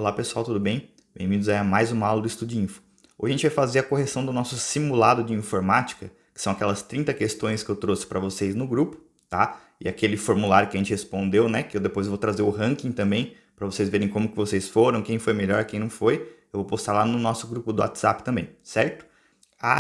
Olá pessoal, tudo bem? Bem-vindos a mais uma aula do Estudinfo. Hoje a gente vai fazer a correção do nosso simulado de informática, que são aquelas 30 questões que eu trouxe para vocês no grupo, tá? E aquele formulário que a gente respondeu, né? Que eu depois vou trazer o ranking também, para vocês verem como que vocês foram, quem foi melhor, quem não foi. Eu vou postar lá no nosso grupo do WhatsApp também, certo?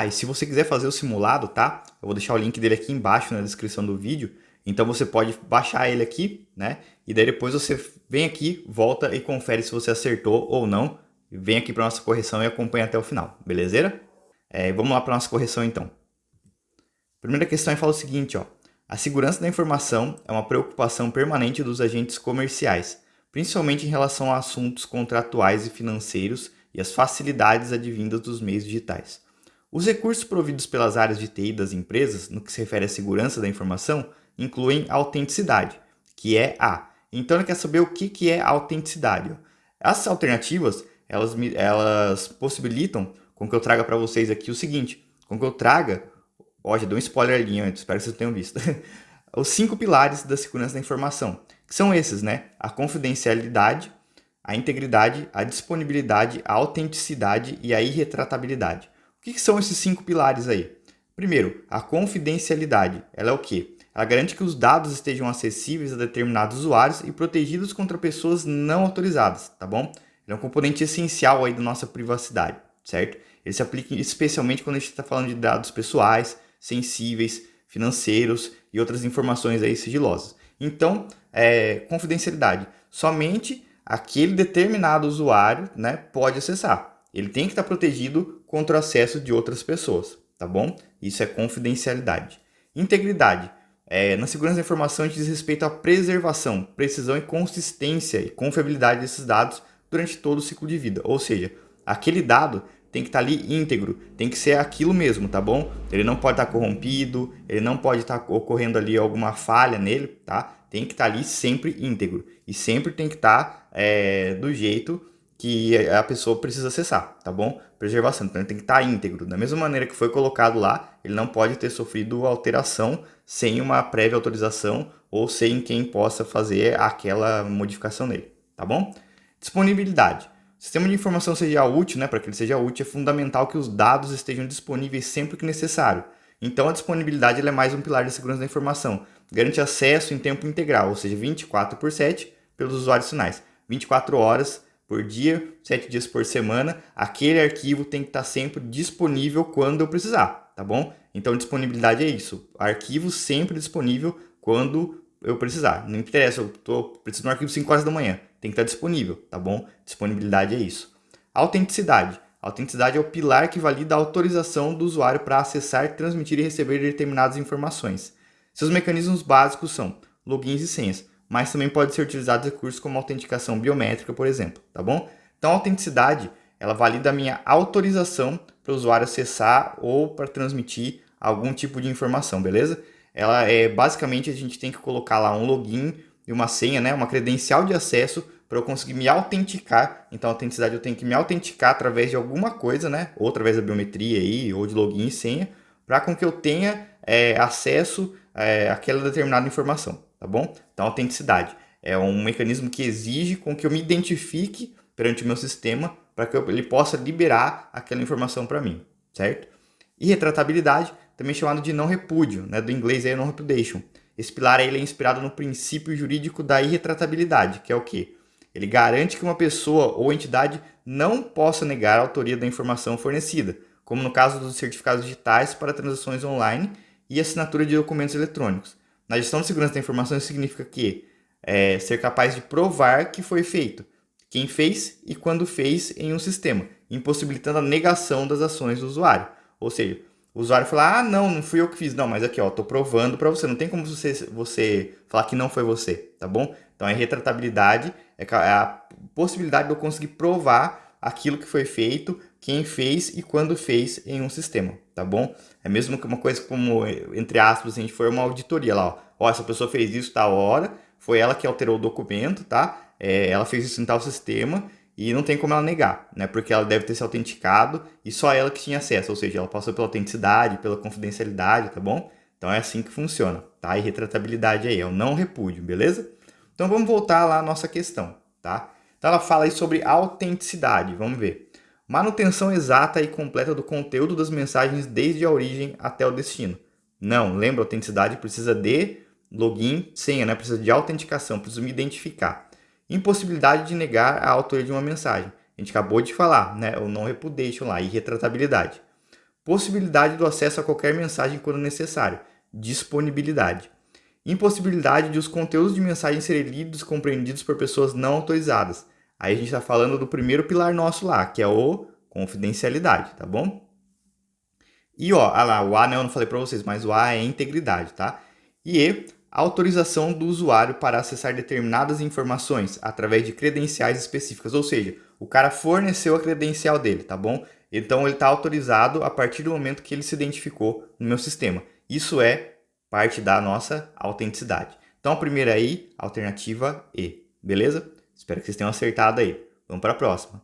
E se você quiser fazer o simulado, tá? Eu vou deixar o link dele aqui embaixo na descrição do vídeo. Então você pode baixar ele aqui, né? E daí depois você vem aqui, volta e confere se você acertou ou não. Vem aqui para nossa correção e acompanha até o final, beleza? Vamos lá para nossa correção então. A primeira questão fala o seguinte, ó. A segurança da informação é uma preocupação permanente dos agentes comerciais, principalmente em relação a assuntos contratuais e financeiros e as facilidades advindas dos meios digitais. Os recursos providos pelas áreas de TI das empresas, no que se refere à segurança da informação, incluem a autenticidade, que é a. Então, ele quer saber o que é a autenticidade. As alternativas, elas possibilitam com que eu traga para vocês aqui o seguinte, com que eu traga, já dei um spoiler ali antes, espero que vocês tenham visto, os 5 pilares da segurança da informação, que são esses, né? A confidencialidade, a integridade, a disponibilidade, a autenticidade e a irretratabilidade. O que são esses 5 pilares aí? Primeiro, a confidencialidade. Ela é o quê? Ela garante que os dados estejam acessíveis a determinados usuários e protegidos contra pessoas não autorizadas, tá bom? Ele é um componente essencial aí da nossa privacidade, certo? Ele se aplica especialmente quando a gente está falando de dados pessoais, sensíveis, financeiros e outras informações aí sigilosas. Então, confidencialidade. Somente aquele determinado usuário, né, pode acessar. Ele tem que estar protegido contra o acesso de outras pessoas, tá bom? Isso é confidencialidade. Integridade. Na segurança da informação, a gente diz respeito à preservação, precisão e consistência e confiabilidade desses dados durante todo o ciclo de vida. Ou seja, aquele dado tem que estar ali íntegro, tem que ser aquilo mesmo, tá bom? Ele não pode estar corrompido, ele não pode estar ocorrendo ali alguma falha nele, tá? Tem que estar ali sempre íntegro e sempre tem que estar do jeito que a pessoa precisa acessar, tá bom? Preservação, então ele tem que estar íntegro. Da mesma maneira que foi colocado lá, ele não pode ter sofrido alteração sem uma prévia autorização ou sem quem possa fazer aquela modificação nele, tá bom? Disponibilidade. O sistema de informação seja útil, né? Para que ele seja útil, é fundamental que os dados estejam disponíveis sempre que necessário. Então, a disponibilidade ela é mais um pilar da segurança da informação. Garante acesso em tempo integral, ou seja, 24/7 pelos usuários finais. 24 horas por dia, 7 dias por semana, aquele arquivo tem que estar sempre disponível quando eu precisar, tá bom? Então, disponibilidade é isso. Arquivo sempre disponível quando eu precisar. Não interessa, preciso de um arquivo 5 horas da manhã. Tem que estar disponível, tá bom? Disponibilidade é isso. Autenticidade. A autenticidade é o pilar que valida a autorização do usuário para acessar, transmitir e receber determinadas informações. Seus mecanismos básicos são logins e senhas, mas também pode ser utilizado recursos como autenticação biométrica, por exemplo, tá bom? Então, a autenticidade, ela valida a minha autorização para o usuário acessar ou para transmitir algum tipo de informação, beleza? Ela basicamente, a gente tem que colocar lá um login e uma senha, né? Uma credencial de acesso para eu conseguir me autenticar. Então, a autenticidade, eu tenho que me autenticar através de alguma coisa, né? Ou através da biometria aí, ou de login e senha, para com que eu tenha acesso àquela determinada informação, tá bom? Então, a autenticidade é um mecanismo que exige com que eu me identifique perante o meu sistema para que ele possa liberar aquela informação para mim, certo? E retratabilidade, também chamado de não repúdio, né? Do inglês aí, non repudiation. Esse pilar aí, ele é inspirado no princípio jurídico da irretratabilidade, que é o quê? Ele garante que uma pessoa ou entidade não possa negar a autoria da informação fornecida, como no caso dos certificados digitais para transações online e assinatura de documentos eletrônicos. Na gestão de segurança da informação, isso significa que ser capaz de provar que foi feito, quem fez e quando fez em um sistema, impossibilitando a negação das ações do usuário. Ou seja, o usuário fala, não fui eu que fiz. Não, mas aqui, ó, tô provando para você. Não tem como você falar que não foi você, tá bom? Então, a retratabilidade é a possibilidade de eu conseguir provar aquilo que foi feito, quem fez e quando fez em um sistema, tá bom? É mesmo que uma coisa como, entre aspas, a gente for uma auditoria lá, ó, essa pessoa fez isso tal hora, foi ela que alterou o documento, tá? Ela fez isso em tal sistema e não tem como ela negar, né? Porque ela deve ter se autenticado e só ela que tinha acesso, ou seja, ela passou pela autenticidade, pela confidencialidade, tá bom? Então é assim que funciona, tá? E retratabilidade aí, é o não repúdio, beleza? Então vamos voltar lá à nossa questão, tá? Então Então ela fala aí sobre autenticidade, vamos ver. Manutenção exata e completa do conteúdo das mensagens desde a origem até o destino. Não, lembra, autenticidade precisa de login, senha, né? Precisa de autenticação, precisa me identificar. Impossibilidade de negar a autoria de uma mensagem. A gente acabou de falar, né? O non repudiation lá, irretratabilidade. Possibilidade do acesso a qualquer mensagem quando necessário. Disponibilidade. Impossibilidade de os conteúdos de mensagem serem lidos e compreendidos por pessoas não autorizadas. Aí a gente está falando do primeiro pilar nosso lá, que é o confidencialidade, tá bom? E ó, lá, o A, né, eu não falei para vocês, mas o A é integridade, tá? E autorização do usuário para acessar determinadas informações através de credenciais específicas, ou seja, o cara forneceu a credencial dele, tá bom? Então ele está autorizado a partir do momento que ele se identificou no meu sistema. Isso é parte da nossa autenticidade. Então a primeira aí, alternativa E, beleza? Espero que vocês tenham acertado aí. Vamos para a próxima.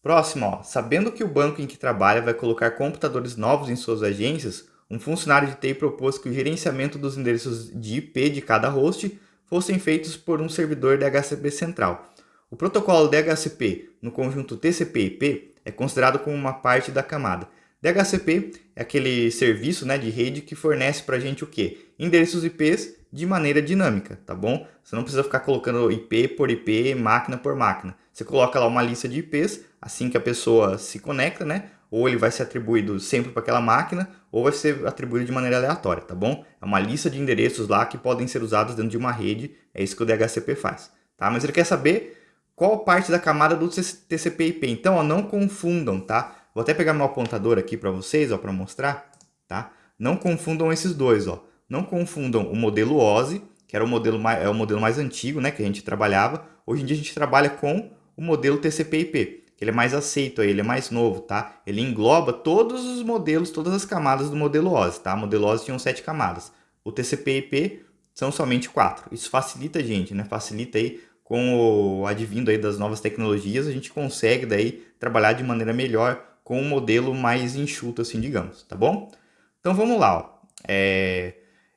Próximo, ó. Sabendo que o banco em que trabalha vai colocar computadores novos em suas agências, um funcionário de TI propôs que o gerenciamento dos endereços de IP de cada host fossem feitos por um servidor DHCP central. O protocolo DHCP no conjunto TCP/IP é considerado como uma parte da camada. DHCP é aquele serviço, né, de rede que fornece para a gente o quê? Endereços IPs de maneira dinâmica, tá bom? Você não precisa ficar colocando IP por IP, máquina por máquina. Você coloca lá uma lista de IPs, assim que a pessoa se conecta, né? Ou ele vai ser atribuído sempre para aquela máquina, ou vai ser atribuído de maneira aleatória, tá bom? É uma lista de endereços lá que podem ser usados dentro de uma rede, é isso que o DHCP faz, tá? Mas ele quer saber qual parte da camada do TCP/IP. Então, ó, não confundam, tá? Vou até pegar meu apontador aqui para vocês, ó, para mostrar, tá? Não confundam esses dois, ó. Não confundam o modelo OSI, que era o modelo mais antigo, né, que a gente trabalhava. Hoje em dia a gente trabalha com o modelo TCP/IP, que ele é mais aceito, ele é mais novo, tá? Ele engloba todos os modelos, todas as camadas do modelo OSI, tá? O modelo OSI tinha 7 camadas. O TCP/IP são somente 4. Isso facilita a gente, né? Facilita aí com o advindo aí das novas tecnologias, a gente consegue daí trabalhar de maneira melhor com um modelo mais enxuto, assim, digamos, tá bom? Então vamos lá, ó.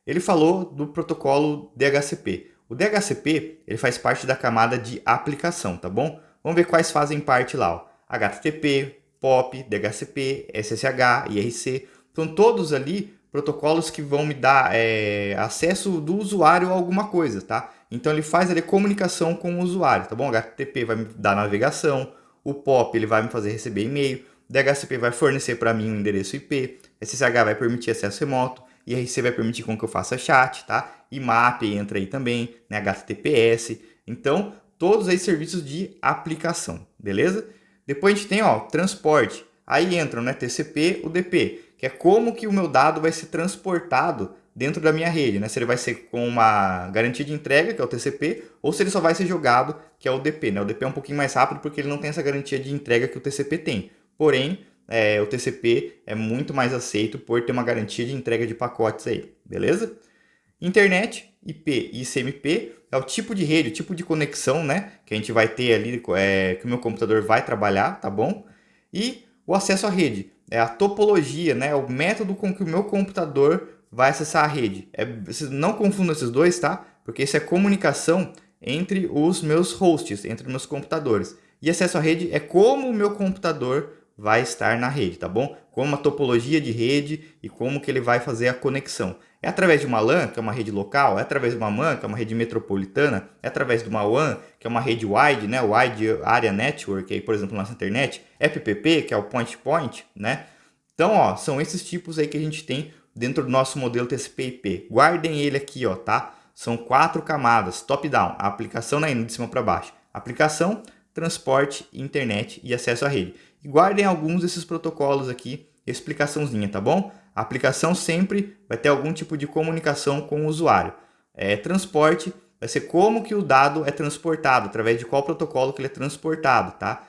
Ele falou do protocolo DHCP. O DHCP ele faz parte da camada de aplicação, tá bom? Vamos ver quais fazem parte lá, ó. HTTP, POP, DHCP, SSH, IRC. São todos ali protocolos que vão me dar acesso do usuário a alguma coisa, tá? Então ele faz ali comunicação com o usuário, tá bom? O HTTP vai me dar navegação, o POP ele vai me fazer receber e-mail, o DHCP vai fornecer para mim um endereço IP, SSH vai permitir acesso remoto, IRC vai permitir com que eu faça chat, tá? IMAP entra aí também, né? HTTPS. Então, todos aí serviços de aplicação, beleza? Depois a gente tem, ó, transporte. Aí entram, né, TCP, UDP, que é como que o meu dado vai ser transportado dentro da minha rede, né? Se ele vai ser com uma garantia de entrega, que é o TCP, ou se ele só vai ser jogado, que é o UDP, né? O UDP é um pouquinho mais rápido porque ele não tem essa garantia de entrega que o TCP tem. Porém, o TCP é muito mais aceito por ter uma garantia de entrega de pacotes aí, beleza? Internet, IP e ICMP é o tipo de rede, o tipo de conexão, né, que a gente vai ter ali, que o meu computador vai trabalhar, tá bom? E o acesso à rede, é a topologia, né, o método com que o meu computador vai acessar a rede. Vocês não confundam esses dois, tá? Porque isso é comunicação entre os meus hosts, entre os meus computadores. E acesso à rede é como o meu computador vai estar na rede, tá bom? Como a topologia de rede e como que ele vai fazer a conexão. É através de uma LAN, que é uma rede local, é através de uma MAN, que é uma rede metropolitana, é através de uma WAN, que é uma rede wide, né? Wide Area Network, aí, por exemplo, nossa internet, é PPP, que é o point-to-point, né? Então, ó, são esses tipos aí que a gente tem dentro do nosso modelo TCP/IP. Guardem ele aqui, ó, tá? São 4 camadas, top-down, a aplicação né, indo de cima para baixo. Aplicação, transporte, internet e acesso à rede. E guardem alguns desses protocolos aqui, explicaçãozinha, tá bom? A aplicação sempre vai ter algum tipo de comunicação com o usuário. Transporte vai ser como que o dado é transportado, através de qual protocolo que ele é transportado, tá?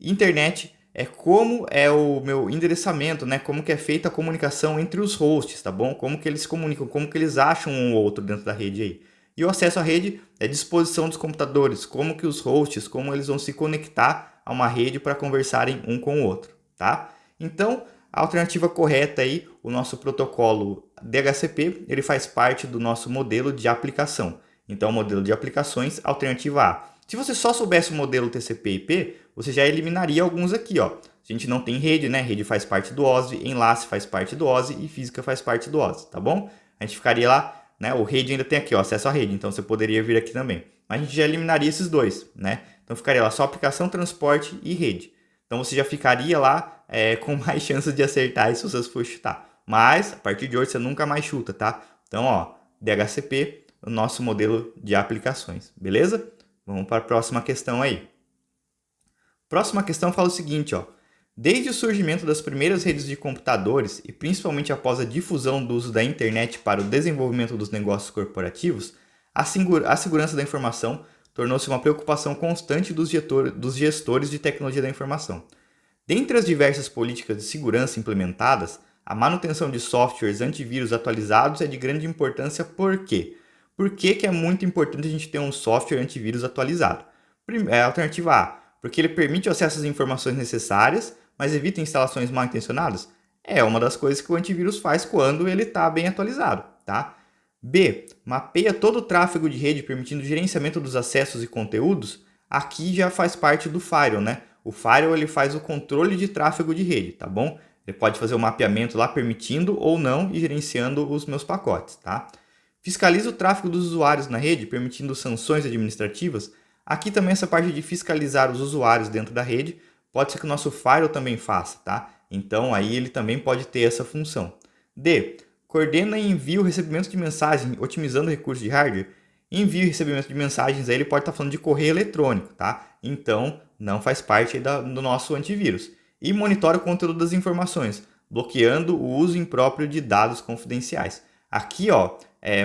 Internet é como é o meu endereçamento, né? Como que é feita a comunicação entre os hosts, tá bom? Como que eles se comunicam, como que eles acham um ou outro dentro da rede aí. E o acesso à rede é a disposição dos computadores, como que os hosts, como eles vão se conectar a uma rede para conversarem um com o outro, tá? Então, a alternativa correta aí, o nosso protocolo DHCP, ele faz parte do nosso modelo de aplicação. Então, modelo de aplicações, alternativa A. Se você só soubesse o modelo TCP/IP, você já eliminaria alguns aqui, ó. A gente não tem rede, né? Rede faz parte do OSI, enlace faz parte do OSI e física faz parte do OSI, tá bom? A gente ficaria lá, né? O rede ainda tem aqui, ó, acesso à rede, então você poderia vir aqui também. Mas a gente já eliminaria esses dois, né? Então ficaria lá só aplicação, transporte e rede. Então você já ficaria lá com mais chances de acertar se você for chutar. Mas a partir de hoje você nunca mais chuta, tá? Então, ó, DHCP, o nosso modelo de aplicações, beleza? Vamos para a próxima questão aí. Próxima questão fala o seguinte, ó. Desde o surgimento das primeiras redes de computadores e principalmente após a difusão do uso da internet para o desenvolvimento dos negócios corporativos, a segurança da informação tornou-se uma preocupação constante dos gestores de tecnologia da informação. Dentre as diversas políticas de segurança implementadas, a manutenção de softwares antivírus atualizados é de grande importância. Por quê? Por que é muito importante a gente ter um software antivírus atualizado? Alternativa A, porque ele permite o acesso às informações necessárias, mas evita instalações mal intencionadas? É uma das coisas que o antivírus faz quando ele está bem atualizado, tá? B, mapeia todo o tráfego de rede permitindo o gerenciamento dos acessos e conteúdos. Aqui já faz parte do firewall, né? O firewall ele faz o controle de tráfego de rede, tá bom? Ele pode fazer o mapeamento lá permitindo ou não e gerenciando os meus pacotes, tá? Fiscaliza o tráfego dos usuários na rede, permitindo sanções administrativas. Aqui também essa parte de fiscalizar os usuários dentro da rede, pode ser que o nosso firewall também faça, tá? Então aí ele também pode ter essa função. D, coordena e envia o recebimento de mensagem, otimizando o recurso de hardware. Envio e recebimento de mensagens, aí ele pode estar falando de correio eletrônico, tá? Então não faz parte aí do nosso antivírus. E monitora o conteúdo das informações, bloqueando o uso impróprio de dados confidenciais. Aqui, ó,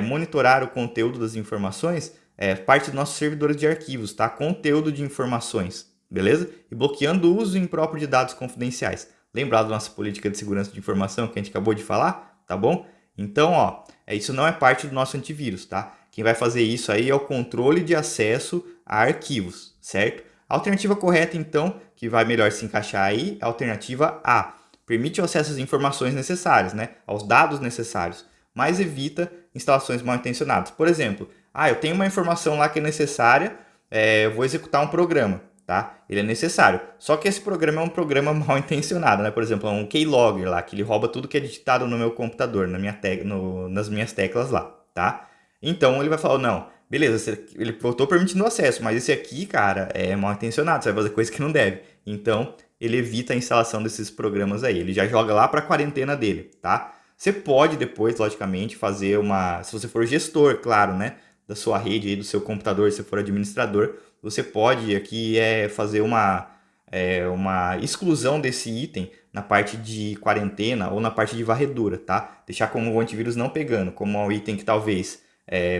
monitorar o conteúdo das informações é parte dos nossos servidores de arquivos, tá? Conteúdo de informações, beleza? E bloqueando o uso impróprio de dados confidenciais. Lembrar da nossa política de segurança de informação que a gente acabou de falar, tá bom? Então, ó, isso não é parte do nosso antivírus, tá? Quem vai fazer isso aí é o controle de acesso a arquivos, certo? A alternativa correta, então, que vai melhor se encaixar aí, é a alternativa A. Permite o acesso às informações necessárias, né? Aos dados necessários, mas evita instalações mal intencionadas. Por exemplo, eu tenho uma informação lá que é necessária, eu vou executar um programa, tá? Ele é necessário. Só que esse programa é um programa mal intencionado, né? Por exemplo, é um keylogger lá, que ele rouba tudo que é digitado no meu computador, nas minhas teclas lá, tá? Então ele vai falar, não, beleza, eu estou permitindo o acesso, mas esse aqui, cara, é mal intencionado, você vai fazer coisa que não deve. Então ele evita a instalação desses programas aí, ele já joga lá para a quarentena dele, tá? Você pode depois, logicamente, fazer se você for gestor, claro, né? Da sua rede aí, do seu computador, se for administrador, você pode aqui fazer uma exclusão desse item na parte de quarentena ou na parte de varredura, tá? Deixar como o antivírus não pegando, como um item que talvez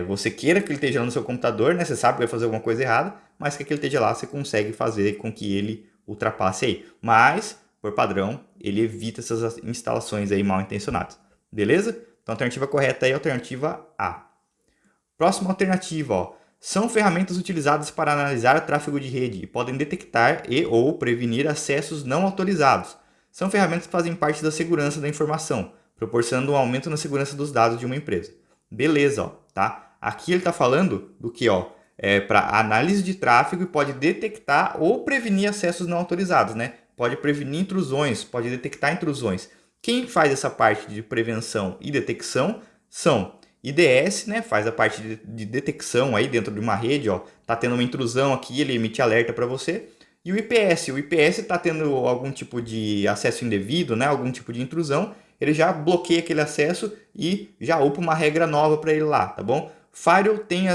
você queira que ele esteja lá no seu computador, né? Você sabe que vai fazer alguma coisa errada, mas que ele esteja lá, você consegue fazer com que ele ultrapasse aí. Mas, por padrão, ele evita essas instalações aí mal intencionadas. Beleza? Então a alternativa correta aí é a alternativa A. Próxima alternativa, ó. São ferramentas utilizadas para analisar o tráfego de rede e podem detectar e ou prevenir acessos não autorizados. São ferramentas que fazem parte da segurança da informação, proporcionando um aumento na segurança dos dados de uma empresa. Beleza, ó, tá? Aqui ele está falando do que, ó, para análise de tráfego e pode detectar ou prevenir acessos não autorizados, né? Pode prevenir intrusões, pode detectar intrusões. Quem faz essa parte de prevenção e detecção são IDS, né? Faz a parte de detecção aí dentro de uma rede, ó, tá tendo uma intrusão aqui, ele emite alerta para você. E o IPS está tendo algum tipo de acesso indevido, né? Algum tipo de intrusão, ele já bloqueia aquele acesso e já upa uma regra nova para ele lá, tá bom? Firewall tem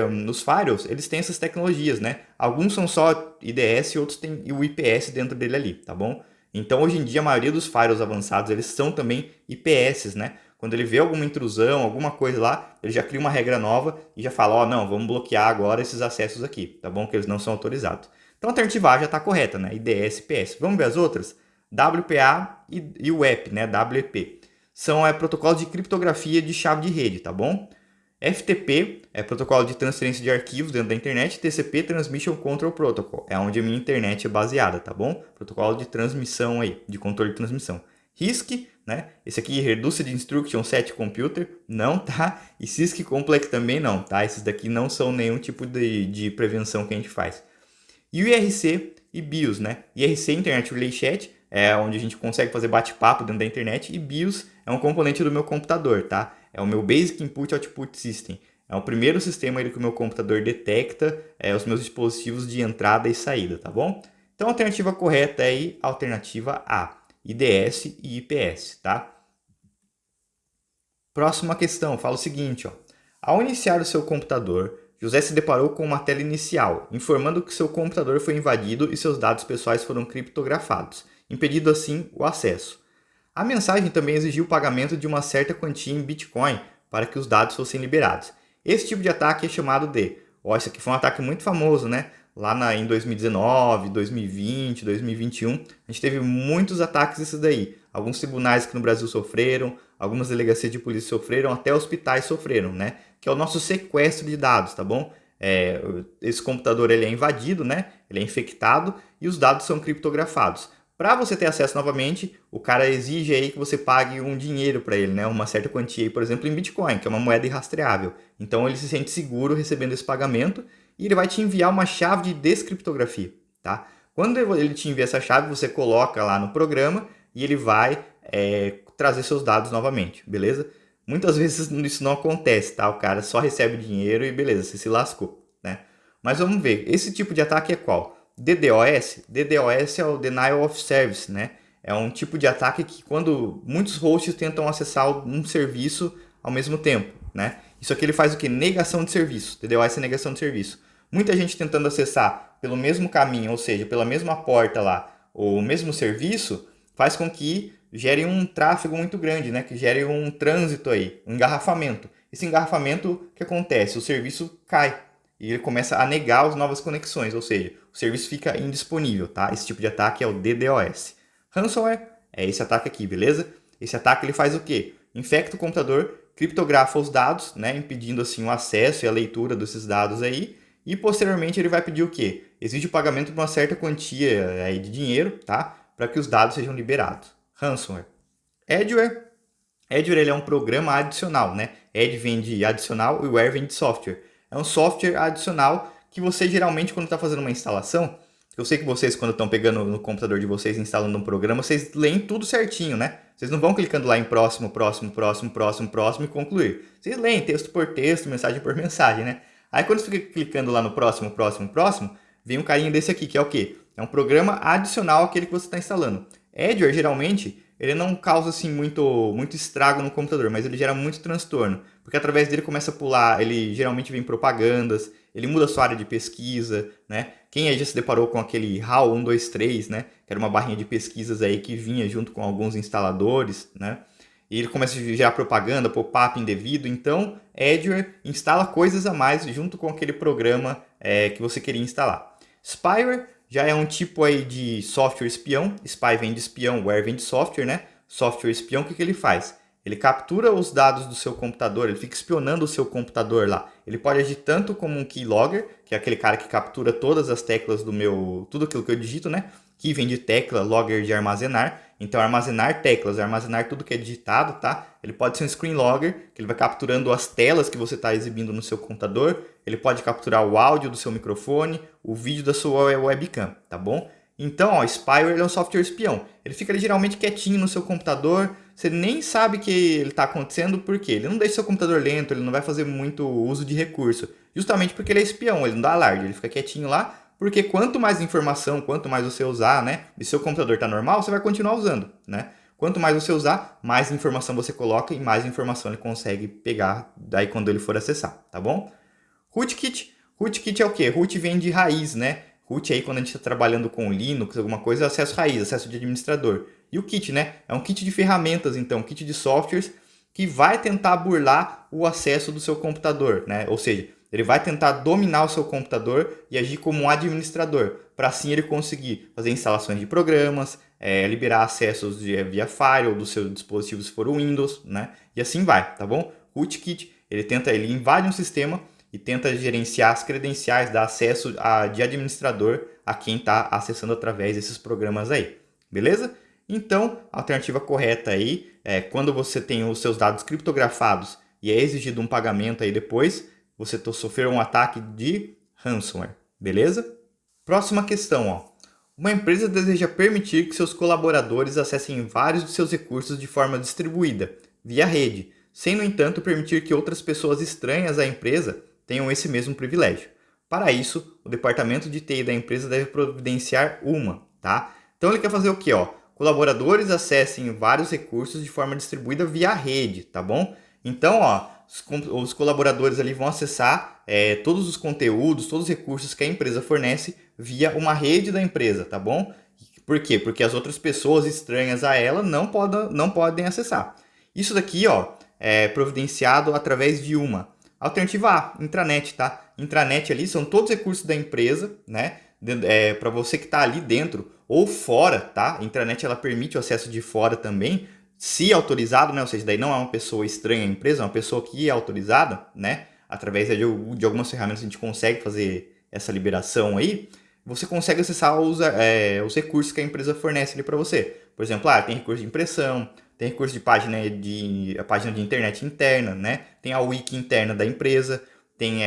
nos firewalls, eles têm essas tecnologias, né? Alguns são só IDS e outros têm o IPS dentro dele ali, tá bom? Então, hoje em dia, a maioria dos firewalls avançados, eles são também IPS, né? Quando ele vê alguma intrusão, alguma coisa lá, ele já cria uma regra nova e já fala, ó, não, vamos bloquear agora esses acessos aqui, tá bom? Que eles não são autorizados. Então, a alternativa A já está correta, né? IDS, IPS. Vamos ver as outras? WPA e o WEP, né? WEP. São protocolos de criptografia de chave de rede, tá bom? FTP é protocolo de transferência de arquivos dentro da internet. TCP, Transmission Control Protocol, é onde a minha internet é baseada, tá bom? Protocolo de transmissão aí, de controle de transmissão. RISC, né? Esse aqui, Reduced Instruction Set Computer, não, tá? E CISC Complex também não, tá? Esses daqui não são nenhum tipo de prevenção que a gente faz. E o IRC e BIOS, né? IRC, Internet Relay Chat, é onde a gente consegue fazer bate-papo dentro da internet, e BIOS é um componente do meu computador, tá? É o meu Basic Input Output System. É o primeiro sistema aí que o meu computador detecta os meus dispositivos de entrada e saída, tá bom? Então a alternativa correta é aí, a alternativa A, IDS e IPS, tá? Próxima questão, fala o seguinte, ó. Ao iniciar o seu computador, José se deparou com uma tela inicial, informando que seu computador foi invadido e seus dados pessoais foram criptografados, impedindo assim o acesso. A mensagem também exigiu o pagamento de uma certa quantia em Bitcoin para que os dados fossem liberados. Esse tipo de ataque é chamado de... Isso aqui foi um ataque muito famoso, né? Em 2019, 2020, 2021, a gente teve muitos ataques desses daí. Alguns tribunais aqui no Brasil sofreram, algumas delegacias de polícia sofreram, até hospitais sofreram, né? Que é o nosso sequestro de dados, tá bom? Esse computador ele é invadido, né? Ele é infectado e os dados são criptografados. Para você ter acesso novamente, o cara exige aí que você pague um dinheiro para ele, né? Uma certa quantia, aí, por exemplo, em Bitcoin, que é uma moeda irrastreável. Então ele se sente seguro recebendo esse pagamento e ele vai te enviar uma chave de descriptografia, tá? Quando ele te envia essa chave, você coloca lá no programa e ele vai trazer seus dados novamente, beleza? Muitas vezes isso não acontece, tá? O cara só recebe dinheiro e beleza, você se lascou, né? Mas vamos ver, esse tipo de ataque é qual? DDoS? DDoS é o Denial of Service, né? É um tipo de ataque que quando muitos hosts tentam acessar um serviço ao mesmo tempo, né? Isso aqui ele faz o quê? Negação de serviço. DDoS é negação de serviço. Muita gente tentando acessar pelo mesmo caminho, ou seja, pela mesma porta lá, o mesmo serviço, faz com que gere um tráfego muito grande, né? Que gere um trânsito aí, um engarrafamento. Esse engarrafamento, o que acontece? O serviço cai e ele começa a negar as novas conexões, ou seja, o serviço fica indisponível, tá? Esse tipo de ataque é o DDoS. Ransomware é esse ataque aqui, beleza? Esse ataque ele faz o quê? Infecta o computador, criptografa os dados, né? Impedindo assim o acesso e a leitura desses dados aí, e posteriormente ele vai pedir o quê? Exige o pagamento de uma certa quantia aí de dinheiro, tá? Para que os dados sejam liberados. Ransomware. Adware. Adware ele é um programa adicional, né? Ad vem de adicional e ware vem de software. É um software adicional que você geralmente quando está fazendo uma instalação, eu sei que vocês quando estão pegando no computador de vocês instalando um programa, vocês leem tudo certinho, né? Vocês não vão clicando lá em próximo, próximo, próximo, próximo, próximo e concluir. Vocês leem texto por texto, mensagem por mensagem, né? Aí quando você fica clicando lá no próximo, próximo, próximo, vem um carinha desse aqui, que é o quê? É um programa adicional àquele que você está instalando. Adware, geralmente, ele não causa assim muito estrago no computador, mas ele gera muito transtorno, porque através dele começa a pular, ele geralmente vem propagandas, ele muda a sua área de pesquisa, né? Quem aí já se deparou com aquele HAL 123, né? Que era uma barrinha de pesquisas aí que vinha junto com alguns instaladores, né? E ele começa a gerar propaganda, pop-up indevido. Então, Adware instala coisas a mais junto com aquele programa que você queria instalar. Spyware já é um tipo aí de software espião. Spy vem de espião, ware vem de software, né? Software espião, o que ele faz? Ele captura os dados do seu computador, ele fica espionando o seu computador lá. Ele pode agir tanto como um keylogger, que é aquele cara que captura todas as teclas do meu... tudo aquilo que eu digito, né? Key vem de tecla, logger de armazenar. Então, armazenar teclas, armazenar tudo que é digitado, tá? Ele pode ser um screen logger, que ele vai capturando as telas que você está exibindo no seu computador. Ele pode capturar o áudio do seu microfone, o vídeo da sua webcam, tá bom? Então, o Spyware é um software espião. Ele fica geralmente quietinho no seu computador, você nem sabe que ele está acontecendo, porque ele não deixa seu computador lento, ele não vai fazer muito uso de recurso. Justamente porque ele é espião, ele não dá alarde, ele fica quietinho lá, porque quanto mais informação, quanto mais você usar, né? E seu computador está normal, você vai continuar usando, né? Quanto mais você usar, mais informação você coloca e mais informação ele consegue pegar daí quando ele for acessar, tá bom? Rootkit. Rootkit é o quê? Root vem de raiz, né? Root aí quando a gente está trabalhando com Linux, alguma coisa, acesso raiz, acesso de administrador. E o kit, né? É um kit de ferramentas, então, um kit de softwares que vai tentar burlar o acesso do seu computador, né? Ou seja, ele vai tentar dominar o seu computador e agir como um administrador, para assim ele conseguir fazer instalações de programas, liberar acessos via firewall do seu dispositivo se for o Windows, né? E assim vai, tá bom? Rootkit, ele invade um sistema e tenta gerenciar as credenciais, dar acesso de administrador a quem está acessando através desses programas aí, beleza? Então, a alternativa correta aí é quando você tem os seus dados criptografados e é exigido um pagamento aí depois, você sofreu um ataque de ransomware, beleza? Próxima questão, ó. Uma empresa deseja permitir que seus colaboradores acessem vários de seus recursos de forma distribuída, via rede, sem, no entanto, permitir que outras pessoas estranhas à empresa tenham esse mesmo privilégio. Para isso, o departamento de TI da empresa deve providenciar uma, tá? Então ele quer fazer o quê, ó? Colaboradores acessem vários recursos de forma distribuída via rede, tá bom? Então, ó, os colaboradores ali vão acessar todos os conteúdos, todos os recursos que a empresa fornece via uma rede da empresa, tá bom? Por quê? Porque as outras pessoas estranhas a ela não podem acessar. Isso daqui, ó, é providenciado através de uma. Alternativa A, intranet, tá? Intranet ali são todos os recursos da empresa, né? Para você que está ali dentro ou fora, tá? A intranet ela permite o acesso de fora também, se autorizado, né? Ou seja, daí não é uma pessoa estranha à empresa, é uma pessoa que é autorizada, né? Através de algumas ferramentas a gente consegue fazer essa liberação aí. Você consegue acessar os recursos que a empresa fornece ali para você. Por exemplo, tem recurso de impressão, tem recurso de a página de internet interna, né? Tem a wiki interna da empresa, tem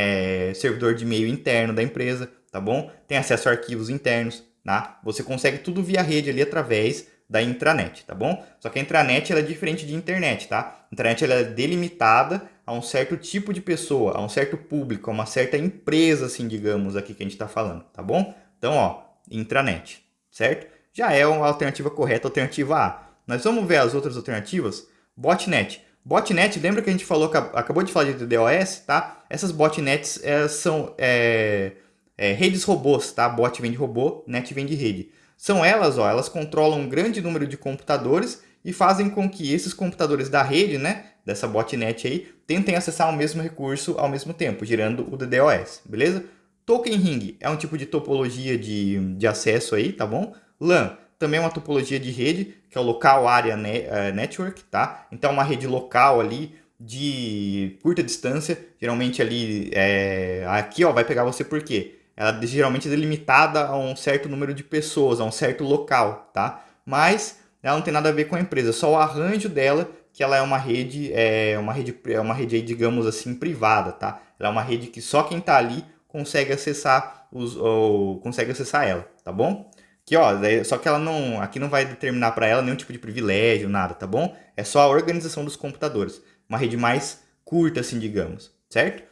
servidor de e-mail interno da empresa, tá bom? Tem acesso a arquivos internos, tá? Você consegue tudo via rede ali através da intranet, tá bom? Só que a intranet ela é diferente de internet, tá? A intranet ela é delimitada a um certo tipo de pessoa, a um certo público, a uma certa empresa, assim, digamos, aqui que a gente está falando, tá bom? Então, ó, intranet, certo? Já é uma alternativa correta, alternativa A. Nós vamos ver as outras alternativas. Botnet. Botnet, lembra que a gente falou, acabou de falar de DDoS, tá? Essas botnets são redes robôs, tá? Bot vem de robô, net vem de rede. São elas, ó, elas controlam um grande número de computadores e fazem com que esses computadores da rede, né, dessa botnet aí, tentem acessar o mesmo recurso ao mesmo tempo, gerando o DDoS, beleza? Token ring é um tipo de topologia de acesso aí, tá bom? LAN também é uma topologia de rede, que é o Local Area Network, tá? Então, é uma rede local ali de curta distância, geralmente ali, aqui ó, vai pegar você por quê? Ela geralmente é delimitada a um certo número de pessoas, a um certo local, tá? Mas ela não tem nada a ver com a empresa, só o arranjo dela, que ela é uma rede aí, digamos assim, privada, tá? Ela é uma rede que só quem tá ali consegue acessar ela, tá bom? Aqui, ó, só que ela não, aqui não vai determinar para ela nenhum tipo de privilégio, nada, tá bom? É só a organização dos computadores, uma rede mais curta, assim, digamos, certo?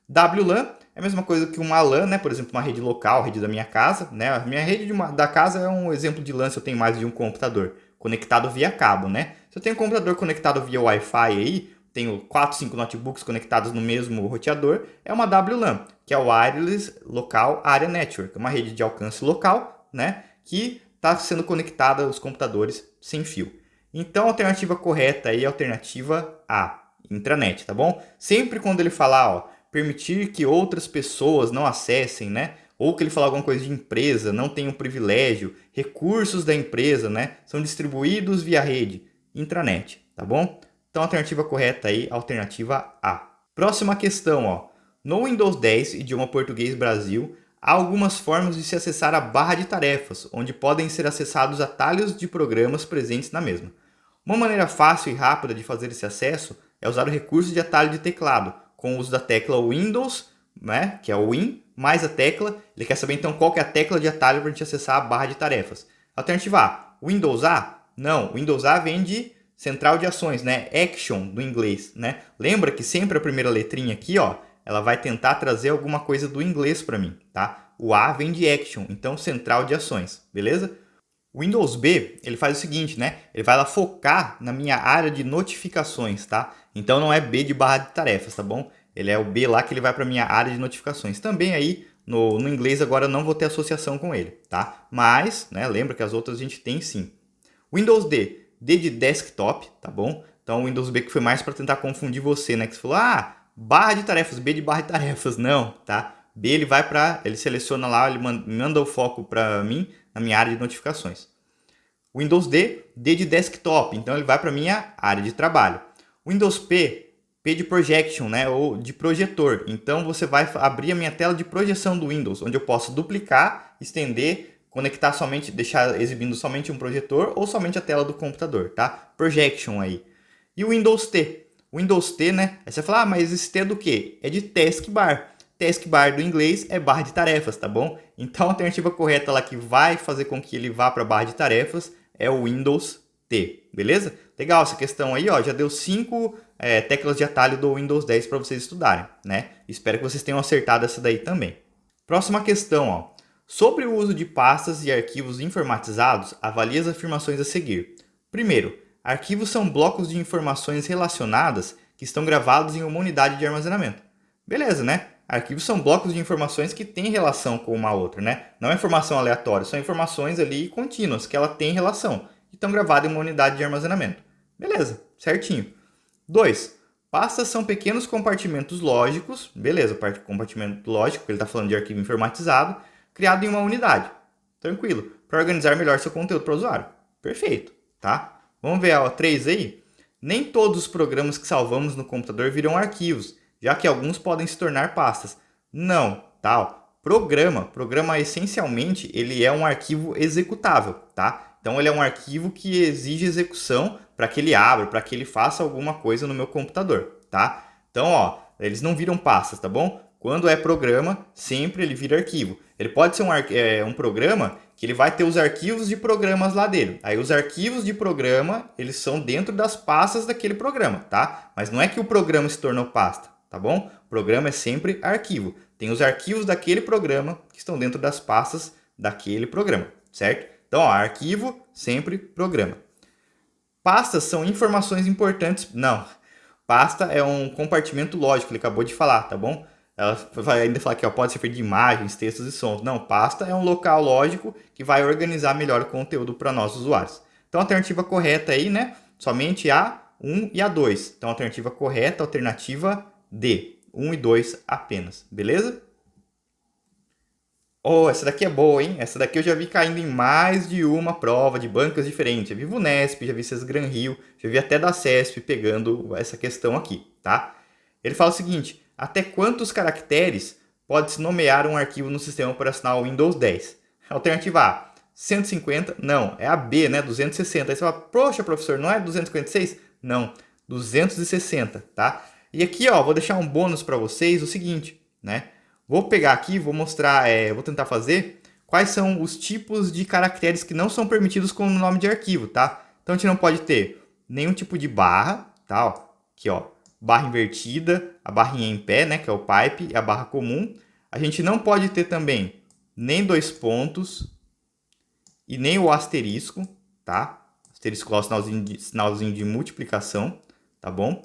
WLAN é a mesma coisa que uma LAN, né? Por exemplo, uma rede local, a rede da minha casa, né? A minha rede da casa é um exemplo de LAN se eu tenho mais de um computador conectado via cabo, né? Se eu tenho um computador conectado via Wi-Fi aí, tenho 4, 5 notebooks conectados no mesmo roteador, é uma WLAN, que é o Wireless Local Area Network, uma rede de alcance local, né, que está sendo conectada aos computadores sem fio. Então, a alternativa correta aí é a alternativa A, intranet, tá bom? Sempre quando ele falar, ó, permitir que outras pessoas não acessem, né, ou que ele falar alguma coisa de empresa, não tem um privilégio, recursos da empresa, né, são distribuídos via rede, intranet, tá bom? Então, a alternativa correta aí, alternativa A. Próxima questão, ó. No Windows 10, idioma português Brasil, há algumas formas de se acessar a barra de tarefas, onde podem ser acessados atalhos de programas presentes na mesma. Uma maneira fácil e rápida de fazer esse acesso é usar o recurso de atalho de teclado, com o uso da tecla Windows, né, que é o Win, mais a tecla. Ele quer saber então qual que é a tecla de atalho para a gente acessar a barra de tarefas. Alternativa A, Windows A? Não, Windows A vem de central de ações, né? Action do inglês, né? Lembra que sempre a primeira letrinha aqui, ó, ela vai tentar trazer alguma coisa do inglês para mim, tá? O A vem de action, então central de ações, beleza? O Windows B, ele faz o seguinte, né? Ele vai lá focar na minha área de notificações, tá? Então não é B de barra de tarefas, tá bom? Ele é o B lá que ele vai para minha área de notificações. Também aí no inglês agora eu não vou ter associação com ele, tá? Mas, né, lembra que as outras a gente tem sim. Windows D, D de desktop, tá bom? Então o Windows B que foi mais para tentar confundir você, né? Que você falou, barra de tarefas, B de barra de tarefas. Não, tá? B ele seleciona lá, ele manda o foco para mim na minha área de notificações. Windows D, D de desktop, então ele vai para minha área de trabalho. Windows P, P de projection, né, ou de projetor. Então você vai abrir a minha tela de projeção do Windows, onde eu posso duplicar, estender, conectar somente, deixar exibindo somente um projetor ou somente a tela do computador, tá? Projection aí. E o Windows T. O Windows T, né? Aí você fala, mas esse T é do quê? É de taskbar. Taskbar do inglês é barra de tarefas, tá bom? Então a alternativa correta lá que vai fazer com que ele vá para a barra de tarefas é o Windows T, beleza? Legal essa questão aí, ó, já deu 5 teclas de atalho do Windows 10 para vocês estudarem, né? Espero que vocês tenham acertado essa daí também. Próxima questão, ó. Sobre o uso de pastas e arquivos informatizados, avalie as afirmações a seguir. Primeiro, arquivos são blocos de informações relacionadas que estão gravados em uma unidade de armazenamento. Beleza, né? Arquivos são blocos de informações que têm relação com uma outra, né? Não é informação aleatória, são informações ali contínuas, que ela tem relação e estão gravadas em uma unidade de armazenamento. Beleza, certinho. 2. Pastas são pequenos compartimentos lógicos, beleza, compartimento lógico, ele está falando de arquivo informatizado, criado em uma unidade. Tranquilo, para organizar melhor seu conteúdo para o usuário. Perfeito, tá? Vamos ver a 3 aí? Nem todos os programas que salvamos no computador viram arquivos, já que alguns podem se tornar pastas. Não, tal. Programa essencialmente, ele é um arquivo executável, tá? Então ele é um arquivo que exige execução para que ele abra, para que ele faça alguma coisa no meu computador, tá? Então, ó, eles não viram pastas, tá bom? Quando é programa, sempre ele vira arquivo. Ele pode ser um programa que ele vai ter os arquivos de programas lá dele. Aí os arquivos de programa, eles são dentro das pastas daquele programa, tá? Mas não é que o programa se tornou pasta, tá bom? O programa é sempre arquivo. Tem os arquivos daquele programa que estão dentro das pastas daquele programa, certo? Então, ó, arquivo, sempre programa. Pastas são informações importantes. Não, pasta é um compartimento lógico, ele acabou de falar, tá bom? Ela vai ainda falar que ó, pode ser feito de imagens, textos e sons. Não, pasta é um local lógico que vai organizar melhor o conteúdo para nós usuários. Então, a alternativa correta aí, né? Somente a 1 e a 2. Então, a alternativa correta, alternativa D. 1 e 2 apenas, beleza? Oh, essa daqui é boa, hein? Essa daqui eu já vi caindo em mais de uma prova de bancas diferentes. Já vi Vunesp, já vi Sesgran Rio, já vi até da CESP pegando essa questão aqui, tá? Ele fala o seguinte, até quantos caracteres pode-se nomear um arquivo no sistema operacional Windows 10? Alternativa A, 150? Não, é a B, né? 260. Aí você fala, poxa, professor, não é 256? Não, 260, tá? E aqui, ó, vou deixar um bônus para vocês, o seguinte, né? Vou pegar aqui, vou mostrar, vou tentar fazer quais são os tipos de caracteres que não são permitidos com o nome de arquivo, tá? Então a gente não pode ter nenhum tipo de barra, tá? Ó, aqui, ó, barra invertida, a barrinha em pé, né, que é o pipe, e a barra comum. A gente não pode ter também nem dois pontos e nem o asterisco, tá? Asterisco é o sinalzinho de multiplicação, tá bom?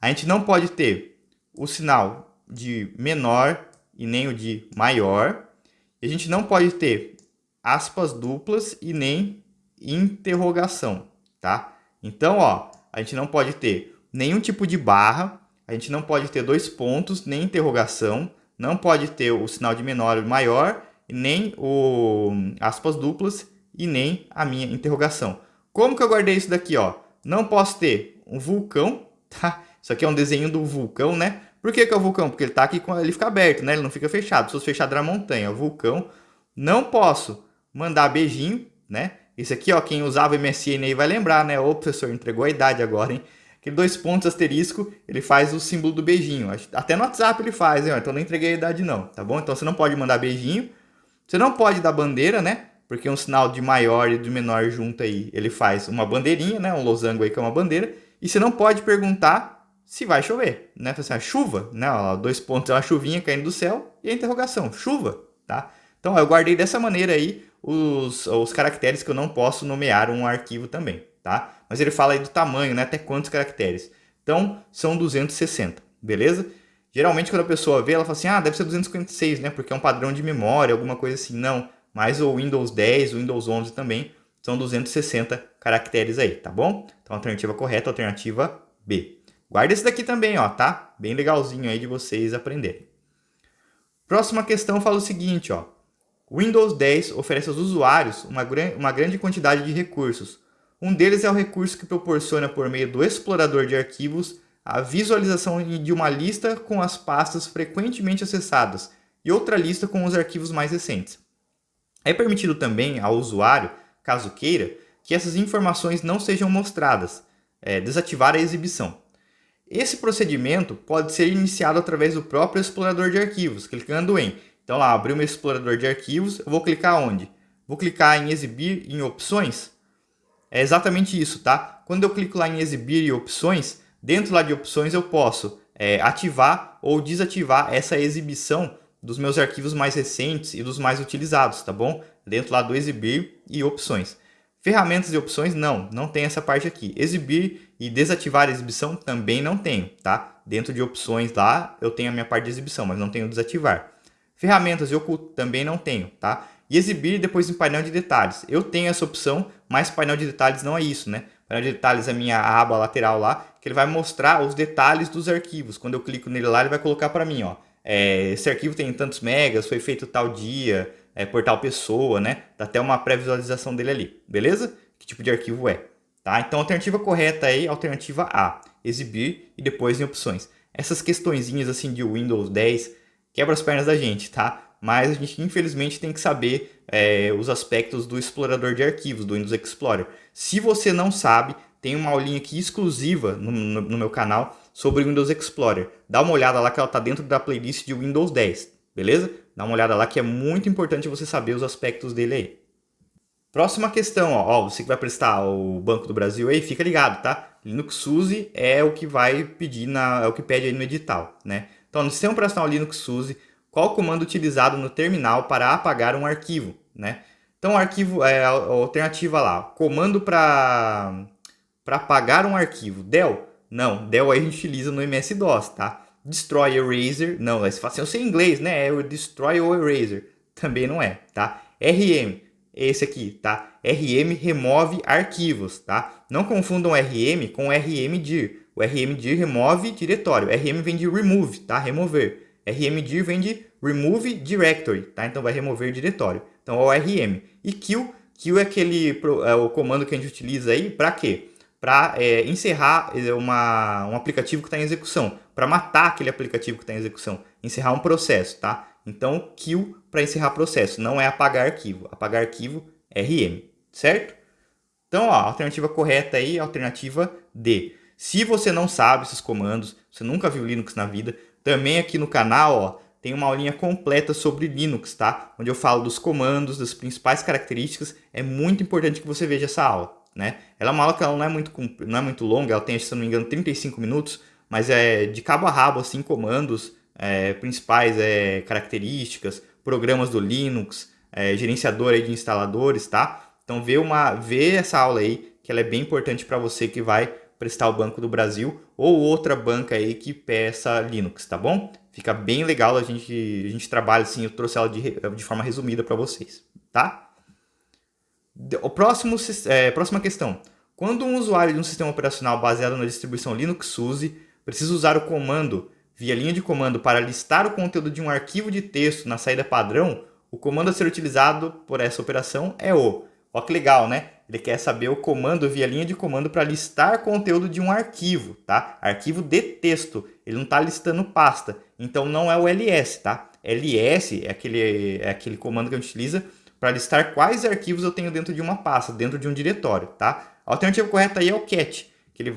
A gente não pode ter o sinal de menor e nem o de maior. E a gente não pode ter aspas duplas e nem interrogação, tá? Então, ó, a gente não pode ter nenhum tipo de barra, a gente não pode ter dois pontos, nem interrogação, não pode ter o sinal de menor e maior, e nem o aspas duplas e nem a minha interrogação. Como que eu guardei isso daqui, ó? Não posso ter um vulcão, tá? Isso aqui é um desenho do vulcão, né? Por que é o vulcão? Porque ele tá aqui, ele fica aberto, né? Ele não fica fechado. Se fosse fechado na montanha, o vulcão. Não posso mandar beijinho, né? Esse aqui, ó, quem usava MSN aí vai lembrar, né? Ô, professor, entregou a idade agora, hein? Aquele dois pontos asterisco, ele faz o símbolo do beijinho. Até no WhatsApp ele faz, hein? Então não entreguei a idade não, tá bom? Então você não pode mandar beijinho. Você não pode dar bandeira, né? Porque um sinal de maior e de menor junto aí, ele faz uma bandeirinha, né? Um losango aí que é uma bandeira. E você não pode perguntar se vai chover, né? Assim, a chuva, né? Ó, dois pontos é uma chuvinha caindo do céu e a interrogação, chuva, tá? Então, eu guardei dessa maneira aí os caracteres que eu não posso nomear um arquivo também, tá? Mas ele fala aí do tamanho, né? Até quantos caracteres. Então, são 260, beleza? Geralmente, quando a pessoa vê, ela fala assim, deve ser 256, né? Porque é um padrão de memória, alguma coisa assim. Não, mas o Windows 10, o Windows 11 também são 260 caracteres aí, tá bom? Então, a alternativa correta, a alternativa B. Guarda esse daqui também, ó, tá? Bem legalzinho aí de vocês aprenderem. Próxima questão fala o seguinte, ó. O Windows 10 oferece aos usuários uma grande quantidade de recursos. Um deles é o recurso que proporciona, por meio do explorador de arquivos, a visualização de uma lista com as pastas frequentemente acessadas e outra lista com os arquivos mais recentes. É permitido também ao usuário, caso queira, que essas informações não sejam mostradas, desativar a exibição. Esse procedimento pode ser iniciado através do próprio explorador de arquivos, clicando em. Então lá, abrir o meu explorador de arquivos, eu vou clicar onde? Vou clicar em exibir em opções. É exatamente isso, tá? Quando eu clico lá em exibir e opções, dentro lá de opções eu posso ativar ou desativar essa exibição dos meus arquivos mais recentes e dos mais utilizados, tá bom? Dentro lá do exibir e opções. Ferramentas e opções, não tem essa parte aqui. Exibir e desativar a exibição também não tenho, tá? Dentro de opções lá eu tenho a minha parte de exibição, mas não tenho desativar. Ferramentas e oculto também não tenho, tá? E exibir depois em painel de detalhes. Eu tenho essa opção, mas painel de detalhes não é isso, né? Painel de detalhes é a minha aba lateral lá, que ele vai mostrar os detalhes dos arquivos. Quando eu clico nele lá, ele vai colocar para mim, ó. Esse arquivo tem tantos megas, foi feito tal dia, por tal pessoa, né? Dá até uma pré-visualização dele ali, beleza? Que tipo de arquivo é, tá? Então a alternativa correta aí, alternativa A, exibir e depois em opções. Essas questõezinhas assim de Windows 10 quebra as pernas da gente, tá? Mas a gente infelizmente tem que saber os aspectos do explorador de arquivos, do Windows Explorer. Se você não sabe, tem uma aulinha aqui exclusiva no meu canal sobre o Windows Explorer. Dá uma olhada lá que ela está dentro da playlist de Windows 10, beleza? Dá uma olhada lá que é muito importante você saber os aspectos dele aí. Próxima questão, ó, você que vai prestar o Banco do Brasil aí, fica ligado, tá? Linux SUSE é o que vai pedir, é o que pede aí no edital, né? Então, no sistema operacional Linux SUSE, qual o comando utilizado no terminal para apagar um arquivo, né? Então, o arquivo a alternativa lá, comando para apagar um arquivo, del? Não, del aí a gente utiliza no MS-DOS, tá? Destroy eraser, não, você fala assim, eu sei inglês, né? É o destroy ou eraser, também não é, tá? RM, esse aqui, tá? RM remove arquivos, tá? Não confundam RM com rmdir. O rmdir remove diretório. RM vem de remove, tá? Remover. Rmdir vem de remove directory, tá? Então vai remover diretório. Então é o RM. E kill é o comando que a gente utiliza aí para quê? Para encerrar um aplicativo que está em execução, para matar aquele aplicativo que está em execução, encerrar um processo, tá? Então, kill para encerrar processo, não é apagar arquivo. Apagar arquivo, RM, certo? Então, ó, a alternativa correta aí é a alternativa D. Se você não sabe esses comandos, você nunca viu Linux na vida, também aqui no canal, ó, tem uma aulinha completa sobre Linux, tá? Onde eu falo dos comandos, das principais características. É muito importante que você veja essa aula, né? Ela é uma aula que ela não é muito longa, ela tem, se não me engano, 35 minutos, mas é de cabo a rabo, assim, comandos, principais características, programas do Linux, gerenciador aí de instaladores, tá? Então vê essa aula aí, que ela é bem importante para você que vai prestar o Banco do Brasil ou outra banca aí que peça Linux, tá bom? Fica bem legal, a gente trabalha assim, eu trouxe ela de forma resumida para vocês, tá? Próxima questão. Quando um usuário de um sistema operacional baseado na distribuição Linux SUSE precisa usar o comando via linha de comando para listar o conteúdo de um arquivo de texto na saída padrão, o comando a ser utilizado por essa operação é o... Ó que legal, né? Ele quer saber o comando via linha de comando para listar conteúdo de um arquivo, tá? Arquivo de texto. Ele não está listando pasta. Então não é o ls, tá? ls é aquele comando que a gente utiliza para listar quais arquivos eu tenho dentro de uma pasta, dentro de um diretório, tá? A alternativa correta aí é o cat, que ele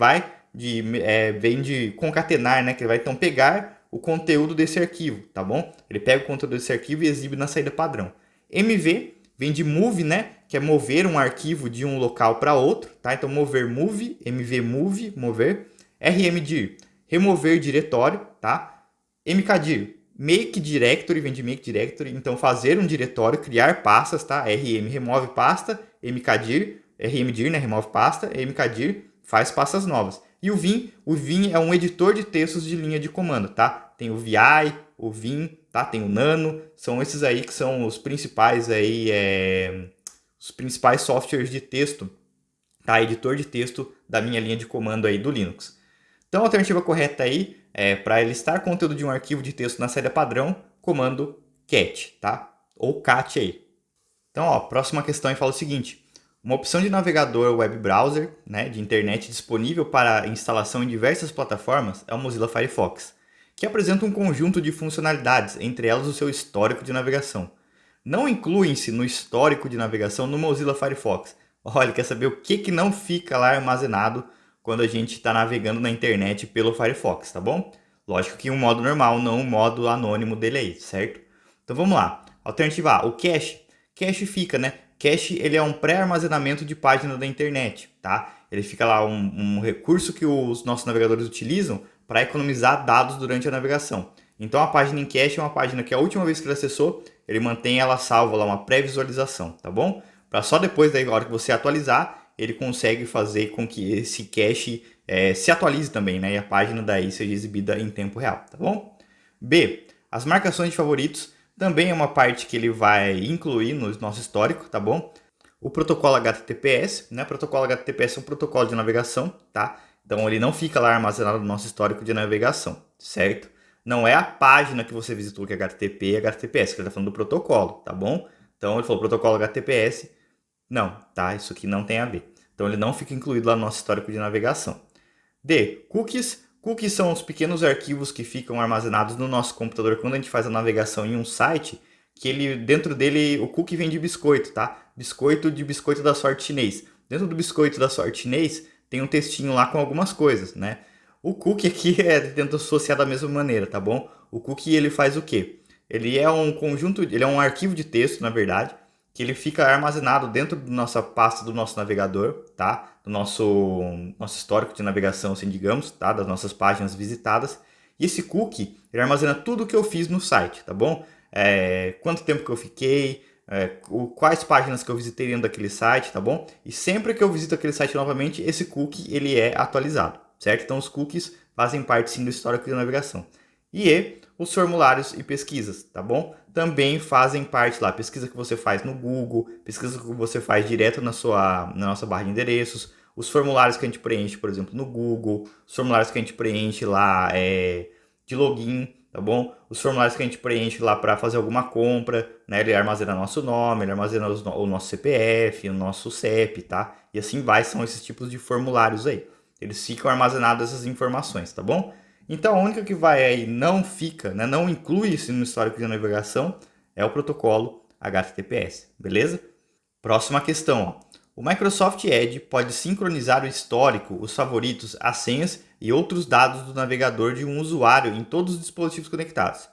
vem de concatenar, né? Que ele vai então pegar o conteúdo desse arquivo, tá bom? Ele pega o conteúdo desse arquivo e exibe na saída padrão. mv vem de move, né? Que é mover um arquivo de um local para outro, tá? Então mover move, mv move, mover. rmdir, remover diretório, tá? mkdir, make directory, vem de make directory, então fazer um diretório, criar pastas, tá? rm remove pasta, mkdir, rmdir, né? Remove pasta, mkdir faz pastas novas. E o vim é um editor de textos de linha de comando, tá? Tem o vi, o vim, tá? Tem o nano, são esses aí que são os principais aí, os principais softwares de texto, tá? Editor de texto da minha linha de comando aí do Linux. Então a alternativa correta aí é para listar conteúdo de um arquivo de texto na saída padrão, comando cat, tá? Ou cat aí. Então, ó, próxima questão aí fala o seguinte: uma opção de navegador web browser, né, de internet disponível para instalação em diversas plataformas é o Mozilla Firefox, que apresenta um conjunto de funcionalidades, entre elas o seu histórico de navegação. não incluem-se no histórico de navegação no Mozilla Firefox. Olha, quer saber o que não fica lá armazenado quando a gente está navegando na internet pelo Firefox, tá bom? Lógico que um modo normal, não um modo anônimo dele aí, certo? Então vamos lá. Alternativa A, o cache. Cache fica, né? Cache ele é um pré-armazenamento de página da internet, tá? Ele fica lá um recurso que os nossos navegadores utilizam para economizar dados durante a navegação. Então a página em cache é uma página que a última vez que ele acessou, ele mantém ela salva lá, uma pré-visualização, tá bom? Para só depois, da hora que você atualizar, ele consegue fazer com que esse cache se atualize também, né? E a página daí seja exibida em tempo real, tá bom? B, as marcações de favoritos também é uma parte que ele vai incluir no nosso histórico, tá bom? O protocolo HTTPS, né? O protocolo HTTPS é um protocolo de navegação, tá? Então ele não fica lá armazenado no nosso histórico de navegação, certo? Não é a página que você visitou que é HTTP e HTTPS, que ele está falando do protocolo, tá bom? Então ele falou protocolo HTTPS, não, tá? Isso aqui não tem a ver. Então ele não fica incluído lá no nosso histórico de navegação. D. Cookies. Cookies são os pequenos arquivos que ficam armazenados no nosso computador quando a gente faz a navegação em um site, que ele dentro dele o cookie vem de biscoito, tá? Biscoito da sorte chinês. Dentro do biscoito da sorte chinês tem um textinho lá com algumas coisas, né? O cookie aqui tenta associar da mesma maneira, tá bom? O cookie ele faz o quê? Ele é um conjunto, ele é um arquivo de texto, na verdade, que ele fica armazenado dentro da nossa pasta do nosso navegador, tá? Do nosso histórico de navegação, assim, digamos, tá? Das nossas páginas visitadas. E esse cookie, ele armazena tudo que eu fiz no site, tá bom? Quanto tempo que eu fiquei, quais páginas que eu visitei dentro daquele site, tá bom? E sempre que eu visito aquele site novamente, esse cookie, ele é atualizado, certo? Então, os cookies fazem parte, sim, do histórico de navegação. E os formulários e pesquisas, tá bom? Também fazem parte lá, pesquisa que você faz no Google, pesquisa que você faz direto na nossa barra de endereços, os formulários que a gente preenche, por exemplo, no Google, os formulários que a gente preenche lá de login, tá bom? Os formulários que a gente preenche lá para fazer alguma compra, né? Ele armazena nosso nome, ele armazena o nosso CPF, o nosso CEP, tá? E assim vai, são esses tipos de formulários aí. Eles ficam armazenadas essas informações, tá bom? Então a única que vai aí não fica, né, não inclui isso no histórico de navegação é o protocolo HTTPS, beleza? Próxima questão, ó. O Microsoft Edge pode sincronizar o histórico, os favoritos, as senhas e outros dados do navegador de um usuário em todos os dispositivos conectados.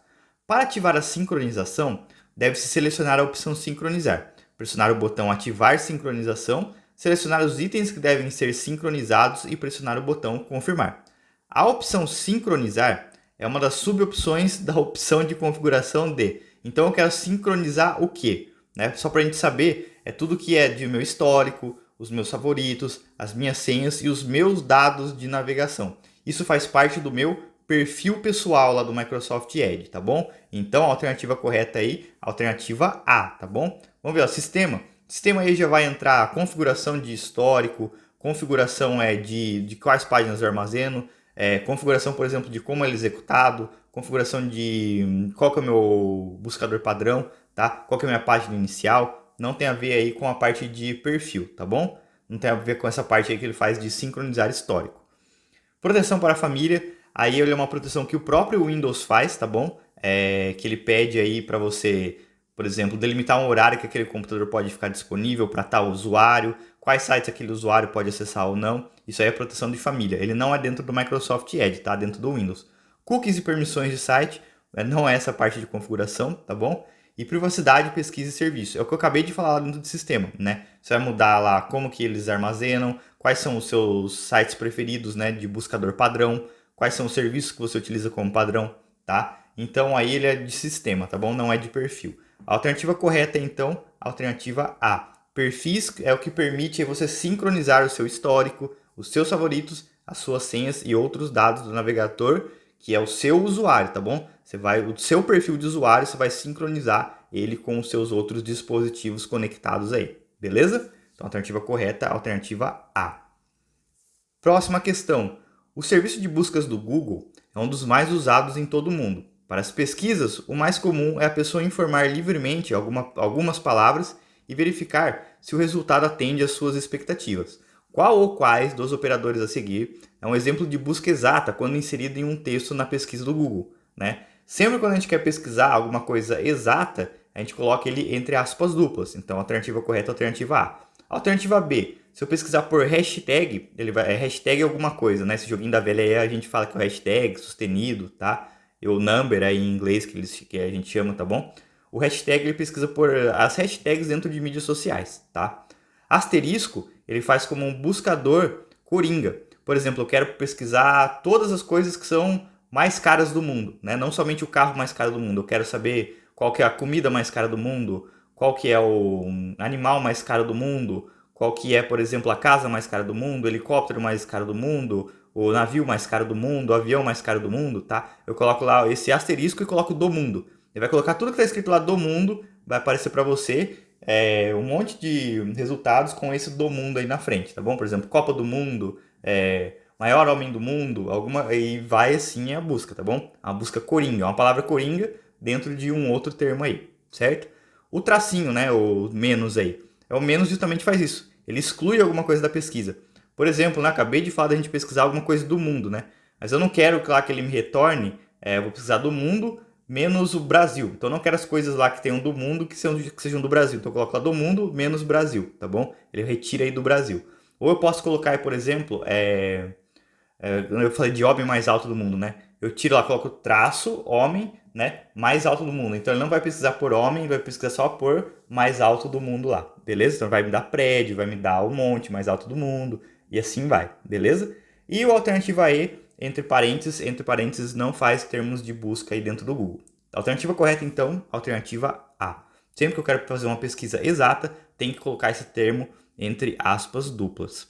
Para ativar a sincronização, deve-se selecionar a opção sincronizar, pressionar o botão ativar sincronização, selecionar os itens que devem ser sincronizados e pressionar o botão confirmar. A opção sincronizar é uma das subopções da opção de configuração de. Então eu quero sincronizar o quê? Né? Só para a gente saber, é tudo que é de meu histórico, os meus favoritos, as minhas senhas e os meus dados de navegação. Isso faz parte do meu perfil pessoal lá do Microsoft Edge, tá bom? Então a alternativa correta aí, alternativa A, tá bom? Vamos ver, ó, sistema. Sistema aí já vai entrar a configuração de histórico, configuração de quais páginas eu armazeno, configuração, por exemplo, de como ele é executado, configuração de qual que é o meu buscador padrão, tá? Qual que é a minha página inicial. Não tem a ver aí com a parte de perfil, tá bom? Não tem a ver com essa parte aí que ele faz de sincronizar histórico. Proteção para a família, aí ele é uma proteção que o próprio Windows faz, tá bom? Que ele pede aí para você, por exemplo, delimitar um horário que aquele computador pode ficar disponível para tal usuário, quais sites aquele usuário pode acessar ou não. Isso aí é proteção de família. Ele não é dentro do Microsoft Edge, tá? Dentro do Windows. Cookies e permissões de site, não é essa parte de configuração, tá bom? E privacidade, pesquisa e serviço. É o que eu acabei de falar lá dentro do sistema, né? Você vai mudar lá como que eles armazenam, quais são os seus sites preferidos, né, de buscador padrão, quais são os serviços que você utiliza como padrão, tá? Então aí ele é de sistema, tá bom? Não é de perfil. A alternativa correta é então a alternativa A. Perfis é o que permite você sincronizar o seu histórico, os seus favoritos, as suas senhas e outros dados do navegador, que é o seu usuário, tá bom? O seu perfil de usuário, você vai sincronizar ele com os seus outros dispositivos conectados aí, beleza? Então a alternativa correta é a alternativa A. Próxima questão. O serviço de buscas do Google é um dos mais usados em todo o mundo. Para as pesquisas, o mais comum é a pessoa informar livremente algumas palavras e verificar se o resultado atende às suas expectativas. Qual ou quais dos operadores a seguir é um exemplo de busca exata quando inserido em um texto na pesquisa do Google, né? Sempre quando a gente quer pesquisar alguma coisa exata, a gente coloca ele entre aspas duplas. Então, alternativa correta é a alternativa A. Alternativa B, se eu pesquisar por hashtag, ele vai, hashtag alguma coisa, né? Esse joguinho da velha aí a gente fala que é o hashtag sustenido, tá? E o number aí em inglês que a gente chama, tá bom? O hashtag ele pesquisa por as hashtags dentro de mídias sociais, tá? Asterisco, ele faz como um buscador coringa. Por exemplo, eu quero pesquisar todas as coisas que são mais caras do mundo, né? Não somente o carro mais caro do mundo. Eu quero saber qual que é a comida mais cara do mundo, qual que é o animal mais caro do mundo, qual que é, por exemplo, a casa mais cara do mundo, o helicóptero mais caro do mundo, o navio mais caro do mundo, o avião mais caro do mundo, tá? Eu coloco lá esse asterisco e coloco do mundo. Ele vai colocar tudo que está escrito lá do mundo, vai aparecer para você um monte de resultados com esse do mundo aí na frente, tá bom? Por exemplo, Copa do Mundo, maior homem do mundo, e vai assim a busca, tá bom? A busca coringa, uma palavra coringa dentro de um outro termo aí, certo? O tracinho, né, o menos aí, o menos justamente faz isso, ele exclui alguma coisa da pesquisa. Por exemplo, né, acabei de falar da gente pesquisar alguma coisa do mundo, né? Mas eu não quero que ele me retorne, eu vou precisar do mundo menos o Brasil. Então eu não quero as coisas lá que tenham do mundo que sejam do Brasil. Então eu coloco lá do mundo menos Brasil, tá bom? Ele retira aí do Brasil. Ou eu posso colocar aí, por exemplo, eu falei de homem mais alto do mundo, né? Eu tiro lá, coloco traço, homem, né? Mais alto do mundo. Então ele não vai pesquisar por homem, vai pesquisar só por mais alto do mundo lá, beleza? Então vai me dar prédio, vai me dar o monte mais alto do mundo e assim vai, beleza? E o alternativa E, entre parênteses não faz termos de busca aí dentro do Google. Alternativa correta, então, alternativa A. Sempre que eu quero fazer uma pesquisa exata, tem que colocar esse termo entre aspas duplas.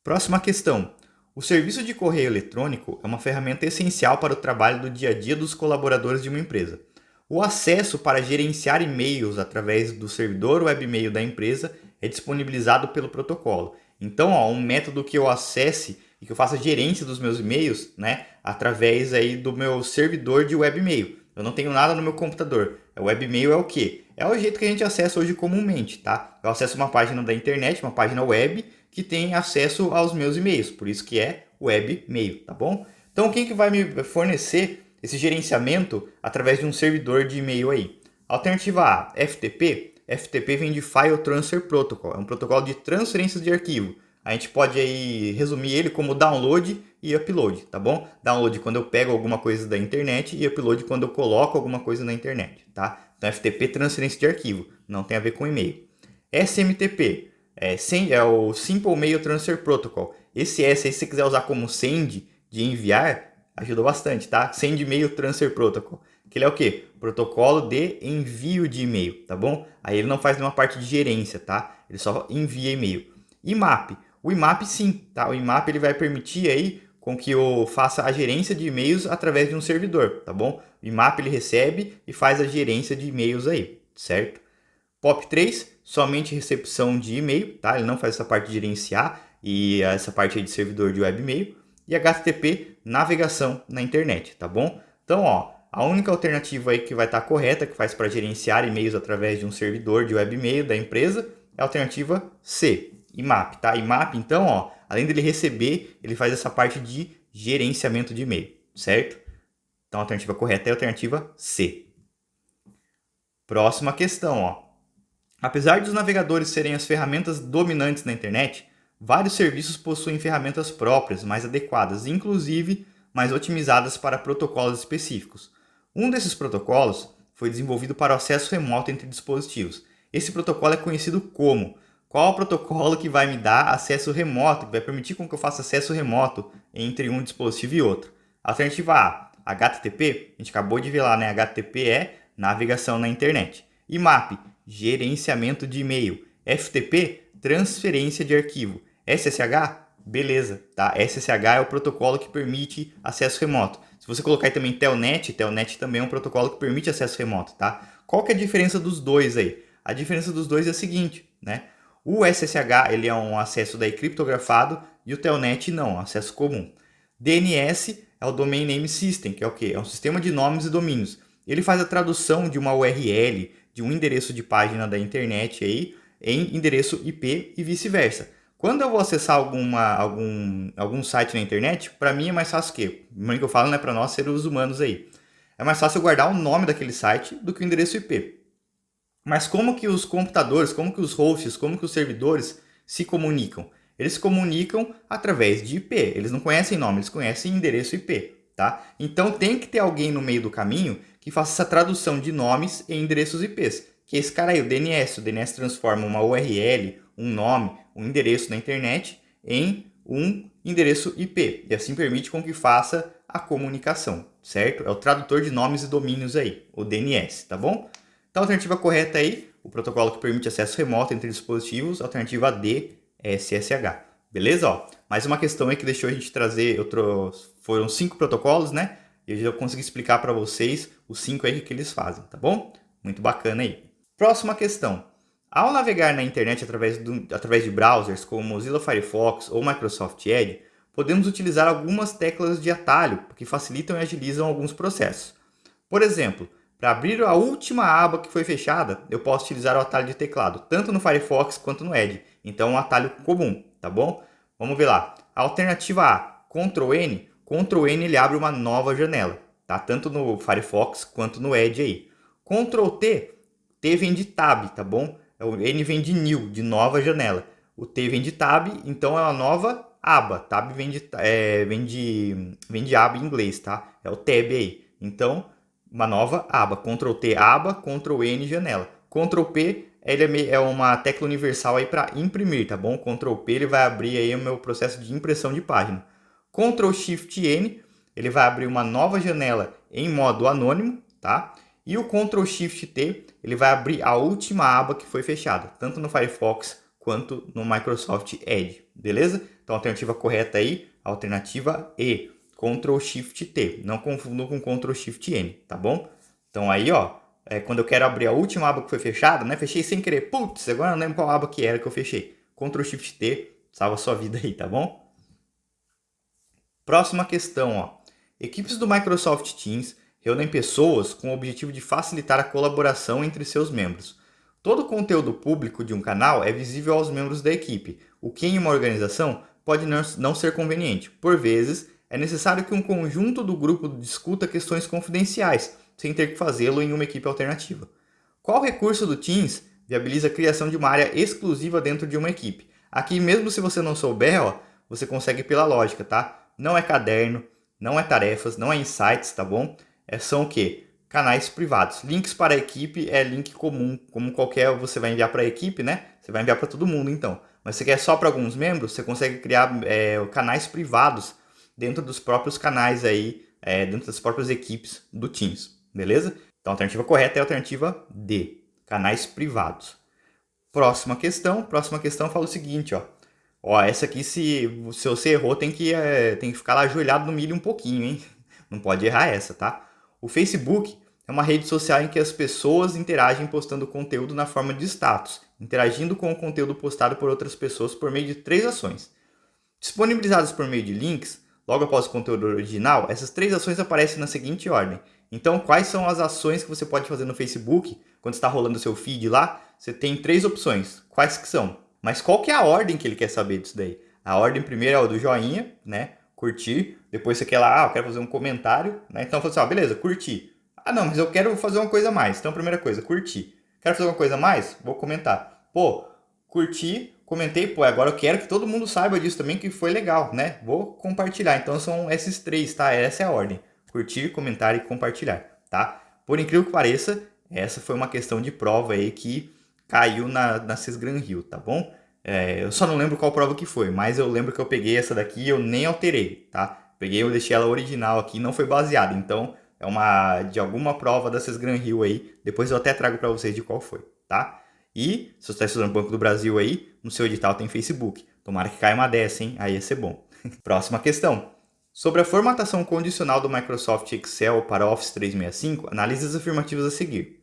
Próxima questão. O serviço de correio eletrônico é uma ferramenta essencial para o trabalho do dia a dia dos colaboradores de uma empresa. O acesso para gerenciar e-mails através do servidor web-mail da empresa é disponibilizado pelo protocolo. Então, um método que eu acesse e que eu faça gerência dos meus e-mails, né, através aí do meu servidor de web-mail. Eu não tenho nada no meu computador. O web-mail é o quê? É o jeito que a gente acessa hoje comumente, tá? Eu acesso uma página da internet, uma página web, que tem acesso aos meus e-mails, por isso que é webmail, tá bom? Então quem que vai me fornecer esse gerenciamento através de um servidor de e-mail aí? Alternativa A, FTP. FTP vem de File Transfer Protocol, é um protocolo de transferência de arquivo. A gente pode aí resumir ele como download e upload, tá bom? Download quando eu pego alguma coisa da internet e upload quando eu coloco alguma coisa na internet, tá? Então FTP, transferência de arquivo, não tem a ver com e-mail. SMTP, é o Simple Mail Transfer Protocol. Esse S aí, se você quiser usar como send, de enviar, ajuda bastante, tá? Send Mail Transfer Protocol. Que ele é o quê? Protocolo de envio de e-mail, tá bom? Aí ele não faz nenhuma parte de gerência, tá? Ele só envia e-mail. IMAP. O IMAP sim, tá? O IMAP ele vai permitir aí com que eu faça a gerência de e-mails através de um servidor, tá bom? O IMAP ele recebe e faz a gerência de e-mails aí, certo? POP3, somente recepção de e-mail, tá? Ele não faz essa parte de gerenciar e essa parte aí de servidor de web-mail. E HTTP, navegação na internet, tá bom? Então, a única alternativa aí que vai estar correta, que faz para gerenciar e-mails através de um servidor de web-mail da empresa, é a alternativa C, IMAP, tá? IMAP, então, além dele receber, ele faz essa parte de gerenciamento de e-mail, certo? Então, a alternativa correta é a alternativa C. Próxima questão, Apesar dos navegadores serem as ferramentas dominantes na internet, vários serviços possuem ferramentas próprias, mais adequadas, inclusive mais otimizadas para protocolos específicos. Um desses protocolos foi desenvolvido para o acesso remoto entre dispositivos. Esse protocolo é conhecido como? Qual é o protocolo que vai me dar acesso remoto, que vai permitir com que eu faça acesso remoto entre um dispositivo e outro? Alternativa A, HTTP, a gente acabou de ver lá, né? HTTP é navegação na internet. IMAP, gerenciamento de e-mail. FTP, transferência de arquivo. SSH, beleza, tá? SSH é o protocolo que permite acesso remoto. Se você colocar aí também Telnet, Telnet também é um protocolo que permite acesso remoto, tá? Qual que é a diferença dos dois aí? A diferença dos dois é a seguinte, né? O SSH, ele é um acesso daí criptografado e o Telnet não, é um acesso comum. DNS é o Domain Name System, que é o quê? É um sistema de nomes e domínios. Ele faz a tradução de uma URL, de um endereço de página da internet aí, em endereço IP e vice-versa. Quando eu vou acessar algum site na internet, para mim é mais fácil o quê? O que eu falo, né, para nós seres humanos aí. é mais fácil guardar o nome daquele site do que o endereço IP. Mas como que os computadores, como que os hosts, como que os servidores se comunicam? Eles se comunicam através de IP. Eles não conhecem nome, eles conhecem endereço IP, tá? Então tem que ter alguém no meio do caminho que faça essa tradução de nomes em endereços IPs. Que é esse cara aí, o DNS. O DNS transforma uma URL, um nome, um endereço na internet em um endereço IP. E assim permite com que faça a comunicação, certo? É o tradutor de nomes e domínios aí, o DNS, tá bom? Então a alternativa correta aí, o protocolo que permite acesso remoto entre dispositivos, alternativa D é SSH. Beleza? Ó, mais uma questão aí que deixou a gente trazer, foram 5 protocolos, né? E eu já consegui explicar para vocês os 5 aí que eles fazem, tá bom? Muito bacana aí. Próxima questão. Ao navegar na internet através de browsers como Mozilla Firefox ou Microsoft Edge, podemos utilizar algumas teclas de atalho que facilitam e agilizam alguns processos. Por exemplo, para abrir a última aba que foi fechada, eu posso utilizar o atalho de teclado, tanto no Firefox quanto no Edge. Então é um atalho comum, tá bom? Vamos ver lá. Alternativa A, Ctrl N. Ctrl N ele abre uma nova janela, tá? Tanto no Firefox quanto no Edge aí. Ctrl T, T vem de tab, tá bom? O N vem de new, de nova janela. O T vem de tab, então é uma nova aba. Tab vem de aba em inglês, tá? É o tab aí. Então, uma nova aba. Ctrl T, aba, Ctrl N, janela. Ctrl P, ele é uma tecla universal aí para imprimir, tá bom? Ctrl P, ele vai abrir aí o meu processo de impressão de página. Ctrl Shift N, ele vai abrir uma nova janela em modo anônimo, tá? E o Ctrl Shift T, ele vai abrir a última aba que foi fechada, tanto no Firefox quanto no Microsoft Edge, beleza? Então a alternativa correta aí, a alternativa E, Ctrl Shift T, não confundam com Ctrl Shift N, tá bom? Então aí, ó, quando eu quero abrir a última aba que foi fechada, né? Fechei sem querer, putz, agora não lembro qual aba que era que eu fechei. Ctrl Shift T, salva a sua vida aí, tá bom? Próxima questão, ó. Equipes do Microsoft Teams reúnem pessoas com o objetivo de facilitar a colaboração entre seus membros. Todo o conteúdo público de um canal é visível aos membros da equipe, o que em uma organização pode não ser conveniente. Por vezes, é necessário que um conjunto do grupo discuta questões confidenciais, sem ter que fazê-lo em uma equipe alternativa. Qual recurso do Teams viabiliza a criação de uma área exclusiva dentro de uma equipe? Aqui, mesmo se você não souber, ó, você consegue pela lógica, tá? Não é caderno, não é tarefas, não é insights, tá bom? São o quê? Canais privados. Links para a equipe é link comum, como qualquer você vai enviar para a equipe, né? Você vai enviar para todo mundo, então. Mas se você quer só para alguns membros, você consegue criar canais privados dentro dos próprios canais aí, dentro das próprias equipes do Teams, beleza? Então a alternativa correta é a alternativa D, canais privados. Próxima questão fala o seguinte, ó. Ó, essa aqui, se você errou, tem que ficar lá ajoelhado no milho um pouquinho, hein? Não pode errar essa, tá? O Facebook é uma rede social em que as pessoas interagem postando conteúdo na forma de status, interagindo com o conteúdo postado por outras pessoas por meio de 3 ações. Disponibilizadas por meio de links, logo após o conteúdo original, essas 3 ações aparecem na seguinte ordem. Então, quais são as ações que você pode fazer no Facebook? Quando está rolando o seu feed lá, você tem 3 opções. Quais que são? Mas qual que é a ordem que ele quer saber disso daí? A ordem primeiro é o do joinha, né? Curtir. Depois você quer lá, eu quero fazer um comentário, né? Então, você fala assim, beleza, curtir. Ah, não, mas eu quero fazer uma coisa a mais. Então, primeira coisa, curtir. Quero fazer uma coisa a mais? Vou comentar. Pô, curti, comentei, pô, agora eu quero que todo mundo saiba disso também, que foi legal, né? Vou compartilhar. Então, são esses 3, tá? Essa é a ordem. Curtir, comentar e compartilhar, tá? Por incrível que pareça, essa foi uma questão de prova aí que caiu na Sesgran Rio, tá bom? Eu só não lembro qual prova que foi, mas eu lembro que eu peguei essa daqui e eu nem alterei, tá? Peguei, eu deixei ela original aqui, não foi baseada, então é de alguma prova da Sesgran Rio aí, depois eu até trago para vocês de qual foi, tá? E, se você está estudando Banco do Brasil aí, no seu edital tem Facebook. Tomara que caia uma dessa, hein? Aí ia ser bom. Próxima questão. Sobre a formatação condicional do Microsoft Excel para Office 365, analise as afirmativas a seguir.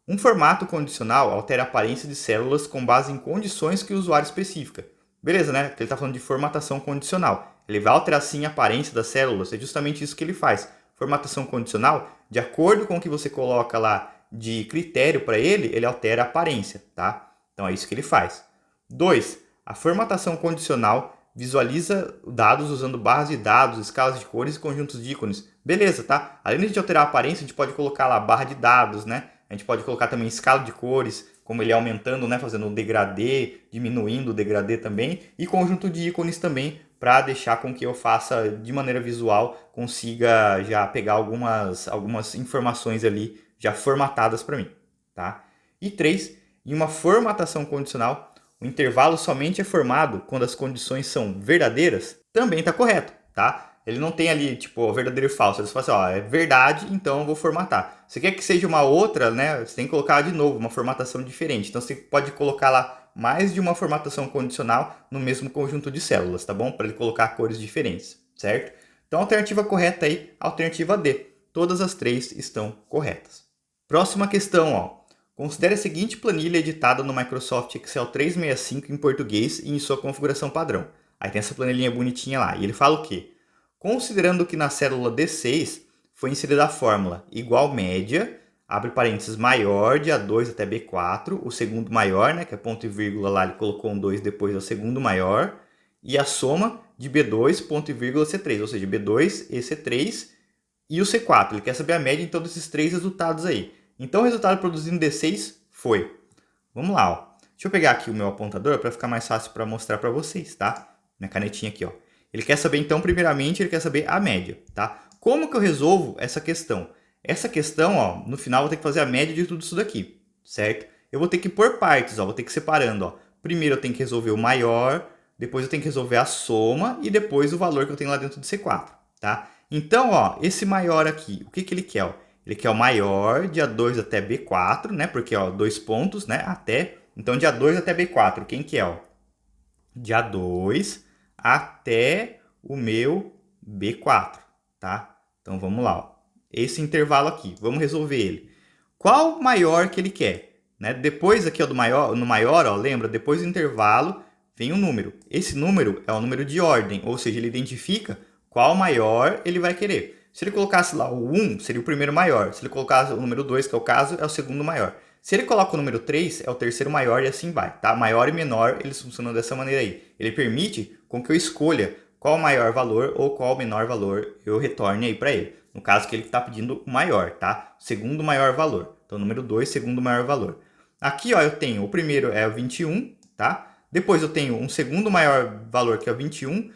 Um formato condicional altera a aparência de células com base em condições que o usuário especifica. Beleza, né? Porque ele está falando de formatação condicional. Ele vai alterar sim a aparência das células, é justamente isso que ele faz. Formatação condicional, de acordo com o que você coloca lá de critério para ele, ele altera a aparência, tá? Então é isso que ele faz. 2. A formatação condicional visualiza dados usando barras de dados, escalas de cores e conjuntos de ícones. Beleza, tá? Além de a gente alterar a aparência, a gente pode colocar lá barra de dados, né? A gente pode colocar também escala de cores, como ele aumentando, né? Fazendo um degradê, diminuindo o degradê também. E conjunto de ícones também, para deixar com que eu faça de maneira visual, consiga já pegar algumas informações ali já formatadas para mim, tá? E 3, em uma formatação condicional, o intervalo somente é formado quando as condições são verdadeiras, também está correto, tá? Ele não tem ali, tipo, verdadeiro e falso. Ele fala assim, ó, é verdade, então eu vou formatar. Você quer que seja uma outra, né? Você tem que colocar de novo, uma formatação diferente. Então você pode colocar lá mais de uma formatação condicional no mesmo conjunto de células, tá bom? Para ele colocar cores diferentes, certo? Então a alternativa correta aí, alternativa D. Todas as 3 estão corretas. Próxima questão, ó. Considere a seguinte planilha editada no Microsoft Excel 365 em português e em sua configuração padrão. Aí tem essa planilhinha bonitinha lá. E ele fala o quê? Considerando que na célula D6 foi inserida a fórmula igual média, abre parênteses, maior de A2 até B4, o segundo maior, né, que é ponto e vírgula lá, ele colocou um 2 depois, é o segundo maior, e a soma de B2, ponto e vírgula, C3, ou seja, B2 e C3 e o C4. Ele quer saber a média então desses 3 resultados aí. Então o resultado produzido em D6 foi. Vamos lá, ó. Deixa eu pegar aqui o meu apontador para ficar mais fácil para mostrar para vocês, tá? Minha canetinha aqui, ó. Ele quer saber, então, primeiramente, ele quer saber a média, tá? Como que eu resolvo essa questão? Essa questão, ó, no final eu vou ter que fazer a média de tudo isso daqui, certo? Eu vou ter que ir por partes, ó, vou ter que ir separando, ó. Primeiro eu tenho que resolver o maior, depois eu tenho que resolver a soma e depois o valor que eu tenho lá dentro de C4, tá? Então, ó, esse maior aqui, o que que ele quer, ó? Ele quer o maior de A2 até B4, né? Porque, ó, 2 pontos, né? Até. Então, de A2 até B4, quem que é, ó? De A2 até o meu B4, tá? Então vamos lá, ó. Esse intervalo aqui, vamos resolver ele. Qual maior que ele quer? Né? Depois aqui ó, do maior, no maior, ó, lembra? Depois do intervalo vem um número. Esse número é o número de ordem, ou seja, ele identifica qual maior ele vai querer. Se ele colocasse lá o 1, seria o primeiro maior. Se ele colocasse o número 2, que é o caso, é o segundo maior. Se ele coloca o número 3, é o terceiro maior e assim vai, tá? Maior e menor, eles funcionam dessa maneira aí. Ele permite com que eu escolha qual o maior valor ou qual o menor valor eu retorne aí para ele. No caso que ele está pedindo o maior, tá? Segundo maior valor. Então, número 2, segundo maior valor. Aqui, ó, eu tenho o primeiro é o 21, tá? Depois eu tenho um segundo maior valor, que é o 21.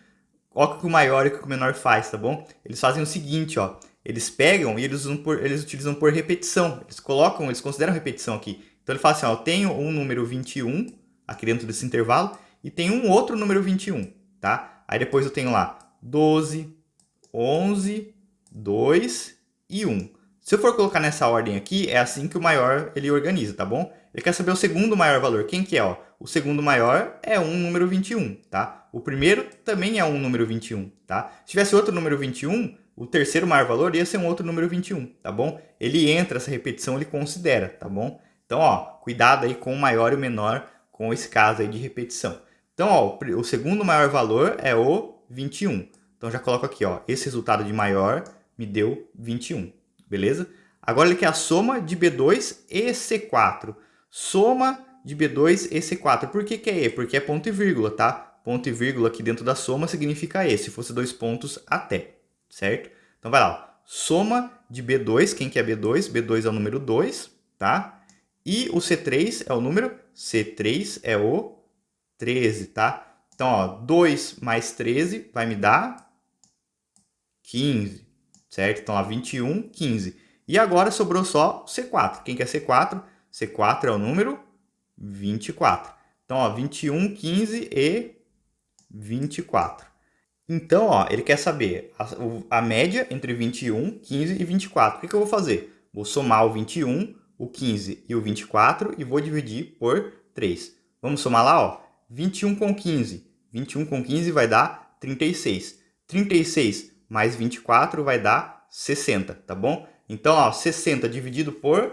Olha o que o maior e o que o menor faz, tá bom? Eles fazem o seguinte, ó. Eles pegam e eles utilizam por repetição. Eles consideram repetição aqui. Então ele fala assim, ó, eu tenho um número 21 aqui dentro desse intervalo e tenho um outro número 21, tá? Aí depois eu tenho lá 12, 11, 2 e 1. Se eu for colocar nessa ordem aqui, é assim que o maior ele organiza, tá bom? Ele quer saber o segundo maior valor. Quem que é, ó? O segundo maior é um número 21, tá? O primeiro também é um número 21, tá? Se tivesse outro número 21, o terceiro maior valor ia ser um outro número 21, tá bom? Ele entra, essa repetição ele considera, tá bom? Então, ó, cuidado aí com o maior e o menor com esse caso aí de repetição. Então, ó, o segundo maior valor é o 21. Então, já coloco aqui, ó, esse resultado de maior me deu 21, beleza? Agora ele quer a soma de B2 e C4. Soma de B2 e C4. Por que que é E? Porque é ponto e vírgula, tá? Ponto e vírgula aqui dentro da soma significa E, se fosse 2 pontos até, certo? Então vai lá, soma de B2, quem que é B2? B2 é o número 2, tá? E o C3 é o número, C3 é o 13, tá? Então, ó, 2 mais 13 vai me dar 15, certo? Então, ó, 21, 15. E agora sobrou só C4. Quem que é C4? C4 é o número 24. Então, ó, 21, 15 e 24. Então, ó, ele quer saber a média entre 21, 15 e 24. O que que eu vou fazer? Vou somar o 21, o 15 e o 24 e vou dividir por 3. Vamos somar lá, ó. 21 com 15. 21 com 15 vai dar 36. 36 mais 24 vai dar 60, tá bom? Então, ó, 60 dividido por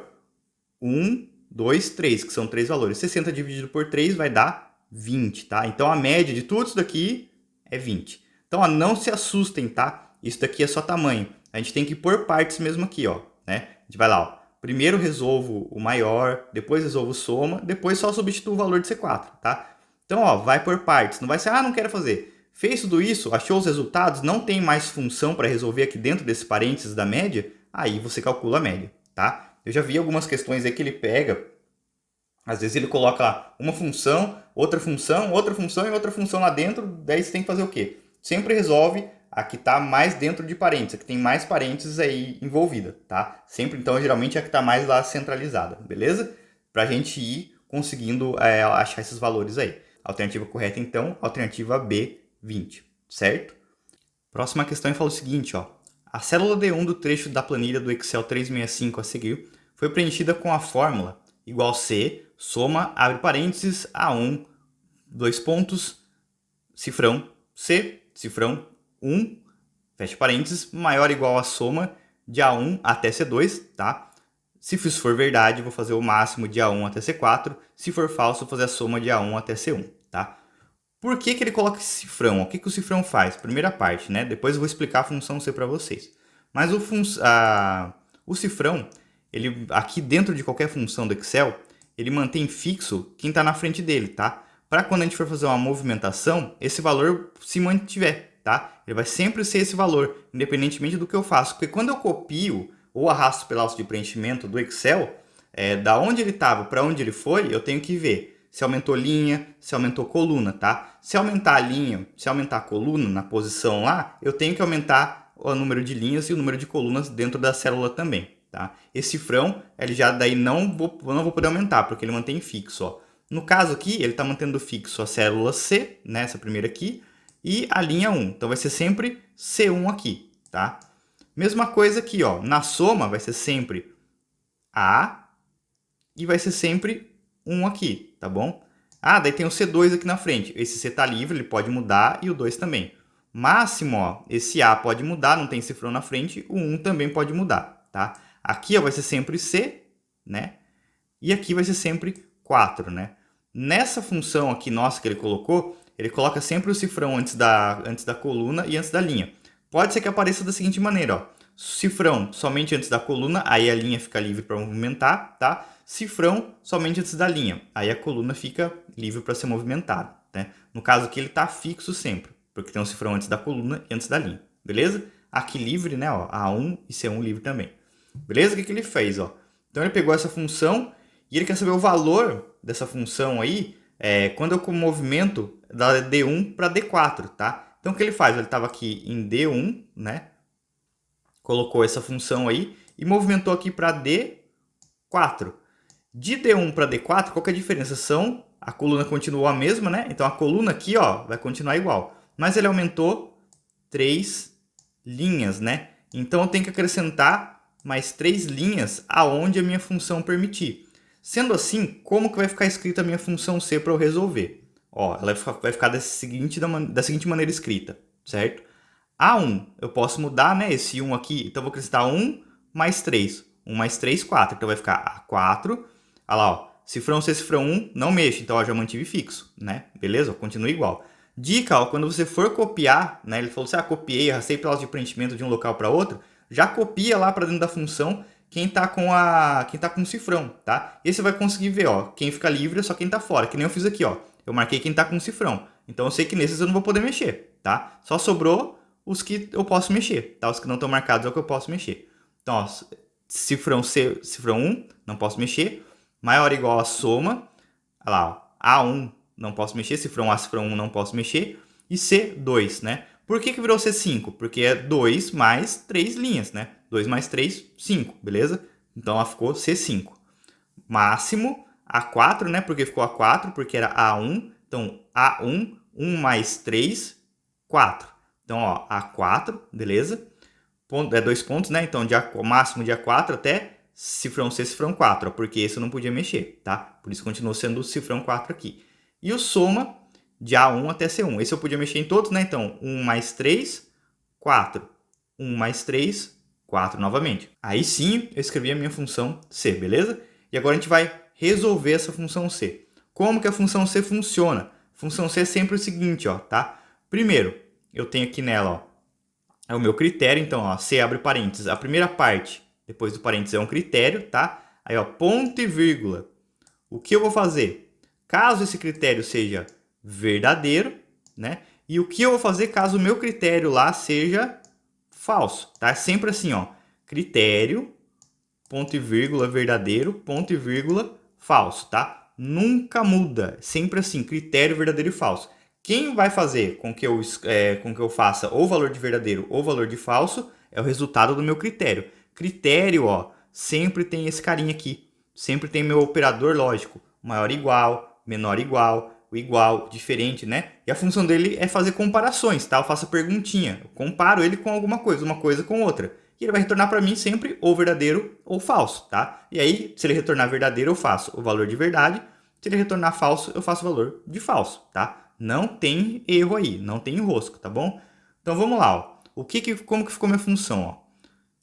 1, 2, 3, que são 3 valores. 60 dividido por 3 vai dar 20, tá? Então, a média de tudo isso daqui é 20. Então, ó, não se assustem, tá? Isso daqui é só tamanho. A gente tem que pôr partes mesmo aqui, ó, né? A gente vai lá, ó. Primeiro resolvo o maior, depois resolvo soma, depois só substituo o valor de C4, tá? Então, ó, vai por partes. Não vai ser, ah, não quero fazer. Fez tudo isso, achou os resultados, não tem mais função para resolver aqui dentro desse parênteses da média, aí você calcula a média, tá? Eu já vi algumas questões aí que ele pega, às vezes ele coloca lá uma função, outra função e outra função lá dentro, daí você tem que fazer o quê? Sempre resolve a que está mais dentro de parênteses, a que tem mais parênteses aí envolvida, tá? Sempre, então, geralmente é a que está mais lá centralizada, beleza? Para a gente ir conseguindo achar esses valores aí. Alternativa correta, então, alternativa B, 20, certo? Próxima questão fala o seguinte, ó. A célula D1 do trecho da planilha do Excel 365 a seguir foi preenchida com a fórmula igual C, soma, abre parênteses, A1, dois pontos, cifrão, C, cifrão, 1, fecha parênteses, maior ou igual a soma de A1 até C2, tá? Se isso for verdade, vou fazer o máximo de A1 até C4. Se for falso, vou fazer a soma de A1 até C1, tá? Por que ele coloca esse cifrão? O que o cifrão faz? Primeira parte, né? Depois eu vou explicar a função C para vocês. Mas o cifrão, ele, aqui dentro de qualquer função do Excel, ele mantém fixo quem está na frente dele, tá? Para quando a gente for fazer uma movimentação, esse valor se mantiver, tá? Ele vai sempre ser esse valor, independentemente do que eu faço. Porque quando eu copio ou arrasto pela alça de preenchimento do Excel, da onde ele estava para onde ele foi, eu tenho que ver se aumentou linha, se aumentou coluna, tá? Se aumentar a linha, se aumentar a coluna na posição lá, eu tenho que aumentar o número de linhas e o número de colunas dentro da célula também, tá? Esse cifrão, ele já daí não vou poder aumentar, porque ele mantém fixo, ó. No caso aqui, ele está mantendo fixo a célula C, né, essa primeira aqui, e a linha 1. Então vai ser sempre C1 aqui, tá? Mesma coisa aqui, ó. Na soma vai ser sempre A e vai ser sempre 1 aqui, tá bom? Ah, daí tem o C2 aqui na frente. Esse C tá livre, ele pode mudar e o 2 também. Máximo, ó, esse A pode mudar, não tem cifrão na frente, o 1 também pode mudar, tá? Aqui, ó, vai ser sempre C, né? E aqui vai ser sempre 4, né? Nessa função aqui nossa que ele coloca sempre o cifrão antes da coluna e antes da linha. Pode ser que apareça da seguinte maneira, ó. Cifrão somente antes da coluna, aí a linha fica livre para movimentar, tá? Cifrão somente antes da linha, aí a coluna fica livre para ser movimentada, né? No caso aqui ele está fixo sempre, porque tem um cifrão antes da coluna e antes da linha, beleza? Aqui livre, né? Ó, A1 e C1 livre também. Beleza? O que ele fez, ó? Então ele pegou essa função e ele quer saber o valor dessa função aí quando eu movimento da D1 para D4, tá? Então o que ele faz? Ele estava aqui em D1, né? Colocou essa função aí e movimentou aqui para D4. De D1 para D4, qual que é a diferença? A coluna continuou a mesma, né? Então a coluna aqui, ó, vai continuar igual. Mas ele aumentou 3 linhas, né? Então eu tenho que acrescentar mais 3 linhas aonde a minha função permitir. Sendo assim, como que vai ficar escrita a minha função C para eu resolver? Ó, ela vai ficar da seguinte maneira escrita, certo? A1, eu posso mudar, né, esse 1 aqui, então eu vou acrescentar 1 mais 3. 1 mais 3, 4. Então vai ficar A4. Olha lá, ó, cifrão C, cifrão 1, não mexe. Então ó, já mantive fixo, né? Beleza? Ó, continua igual. Dica, ó, quando você for copiar, né, ele falou assim, copiei, arrastei pela alça de preenchimento de um local para outro, já copia lá para dentro da função quem tá com o cifrão, tá? E você vai conseguir ver, ó, quem fica livre é só quem tá fora, que nem eu fiz aqui, ó. Eu marquei quem tá com o cifrão. Então eu sei que nesses eu não vou poder mexer, tá? Só sobrou os que eu posso mexer, tá? Os que não estão marcados é o que eu posso mexer. Então, ó, cifrão C, cifrão 1, não posso mexer. Maior ou igual a soma, olha lá, ó, A1 não posso mexer, cifrão A, cifrão 1 não posso mexer. E C2, né? Por que virou C5? Porque é 2 mais 3 linhas, né? 2 mais 3, 5, beleza? Então ela ficou C5. Máximo A4, né? Porque ficou A4, porque era A1. Então A1, 1 mais 3, 4. Então, ó, A4, beleza? 2 pontos, né? Então, máximo de A4 até cifrão C, cifrão 4, ó, porque esse eu não podia mexer, tá? Por isso continuou sendo o cifrão 4 aqui. E o soma de A1 até C1. Esse eu podia mexer em todos, né? Então, 1 mais 3, 4. 1 mais 3, 4 novamente. Aí sim, eu escrevi a minha função C, beleza? E agora a gente vai resolver essa função C. Como que a função C funciona? A função C é sempre o seguinte, ó, tá? Primeiro, eu tenho aqui nela, ó, é o meu critério, então, ó, C abre parênteses. A primeira parte, depois do parênteses, é um critério, tá? Aí, ó, ponto e vírgula. O que eu vou fazer? Caso esse critério seja verdadeiro, né? E o que eu vou fazer caso o meu critério lá seja falso, tá? É sempre assim, ó, critério, ponto e vírgula, verdadeiro, ponto e vírgula, falso, tá? Nunca muda, sempre assim, critério, verdadeiro e falso. Quem vai fazer com que eu faça ou valor de verdadeiro ou valor de falso é o resultado do meu critério. Critério, ó, sempre tem esse carinha aqui. Sempre tem meu operador lógico. Maior igual, menor igual, o igual, diferente, né? E a função dele é fazer comparações, tá? Eu faço a perguntinha. Eu comparo ele com alguma coisa, uma coisa com outra. E ele vai retornar para mim sempre ou verdadeiro ou falso, tá? E aí, se ele retornar verdadeiro, eu faço o valor de verdade. Se ele retornar falso, eu faço o valor de falso, tá? Não tem erro aí, não tem enrosco, tá bom? Então vamos lá, ó. Como que ficou minha função, ó?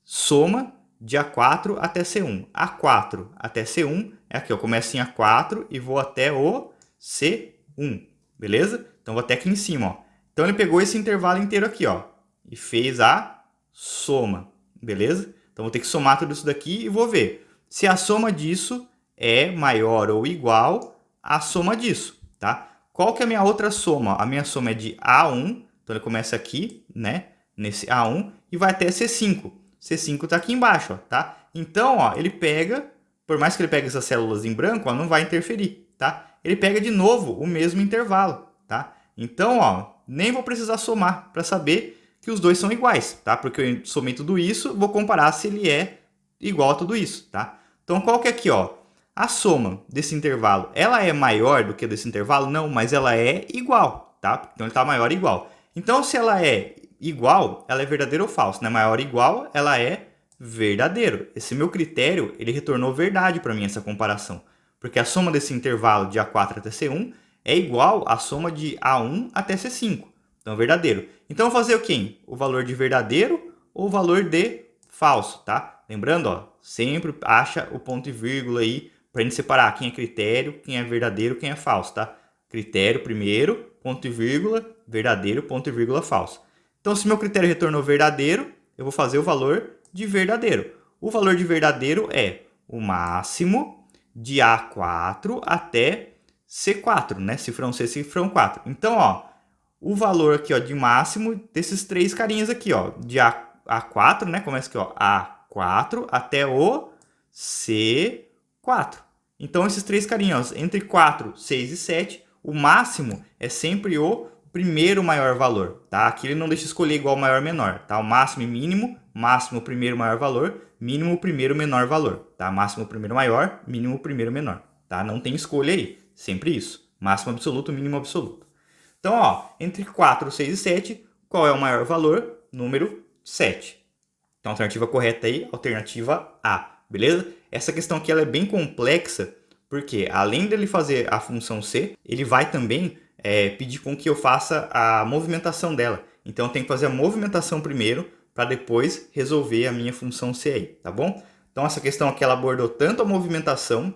Soma de A4 até C1. A4 até C1 é aqui, ó. Começo em A4 e vou até o C1, beleza? Então vou até aqui em cima, ó. Então ele pegou esse intervalo inteiro aqui, ó, e fez a soma, beleza? Então vou ter que somar tudo isso daqui e vou ver se a soma disso é maior ou igual à soma disso, tá? Qual que é a minha outra soma? A minha soma é de A1, então ele começa aqui, né, nesse A1 e vai até C5. C5 está aqui embaixo, ó, tá? Então, ó, ele pega, por mais que ele pegue essas células em branco, ó, não vai interferir, tá? Ele pega de novo o mesmo intervalo, tá? Então, ó, nem vou precisar somar para saber que os dois são iguais, tá? Porque eu somei tudo isso, vou comparar se ele é igual a tudo isso, tá? Então, qual que é aqui, ó? A soma desse intervalo, ela é maior do que desse intervalo? Não, mas ela é igual, tá? Então, ele está maior ou igual. Então, se ela é igual, ela é verdadeiro ou falso, né? Maior ou igual, ela é verdadeiro. Esse meu critério, ele retornou verdade para mim, essa comparação. Porque a soma desse intervalo de A4 até C1 é igual à soma de A1 até C5. Então, verdadeiro. Então, eu vou fazer o quê? O valor de verdadeiro ou o valor de falso, tá? Lembrando, ó, sempre acha o ponto e vírgula aí para a gente separar quem é critério, quem é verdadeiro, quem é falso, tá? Critério primeiro, ponto e vírgula, verdadeiro, ponto e vírgula, falso. Então, se meu critério retornou verdadeiro, eu vou fazer o valor de verdadeiro. O valor de verdadeiro é o máximo de A4 até C4, né? Cifrão C, cifrão 4. Então, ó, o valor aqui, ó, de máximo desses três carinhas aqui, ó, de A4, né? Começa aqui, ó, A4 até o C4. Então, esses três carinhas, ó, entre 4, 6 e 7, o máximo é sempre o primeiro maior valor, tá? Aqui ele não deixa escolher igual maior menor, tá? O máximo e mínimo, máximo primeiro maior valor, mínimo primeiro menor valor, tá? Máximo primeiro maior, mínimo primeiro menor, tá? Não tem escolha aí, sempre isso. Máximo absoluto, mínimo absoluto. Então, ó, entre 4, 6 e 7, qual é o maior valor? Número 7. Então, a alternativa correta aí, alternativa A, beleza? Essa questão aqui ela é bem complexa, porque além dele fazer a função C, ele vai também pedir com que eu faça a movimentação dela. Então, eu tenho que fazer a movimentação primeiro, para depois resolver a minha função C aí, tá bom? Então, essa questão aqui ela abordou tanto a movimentação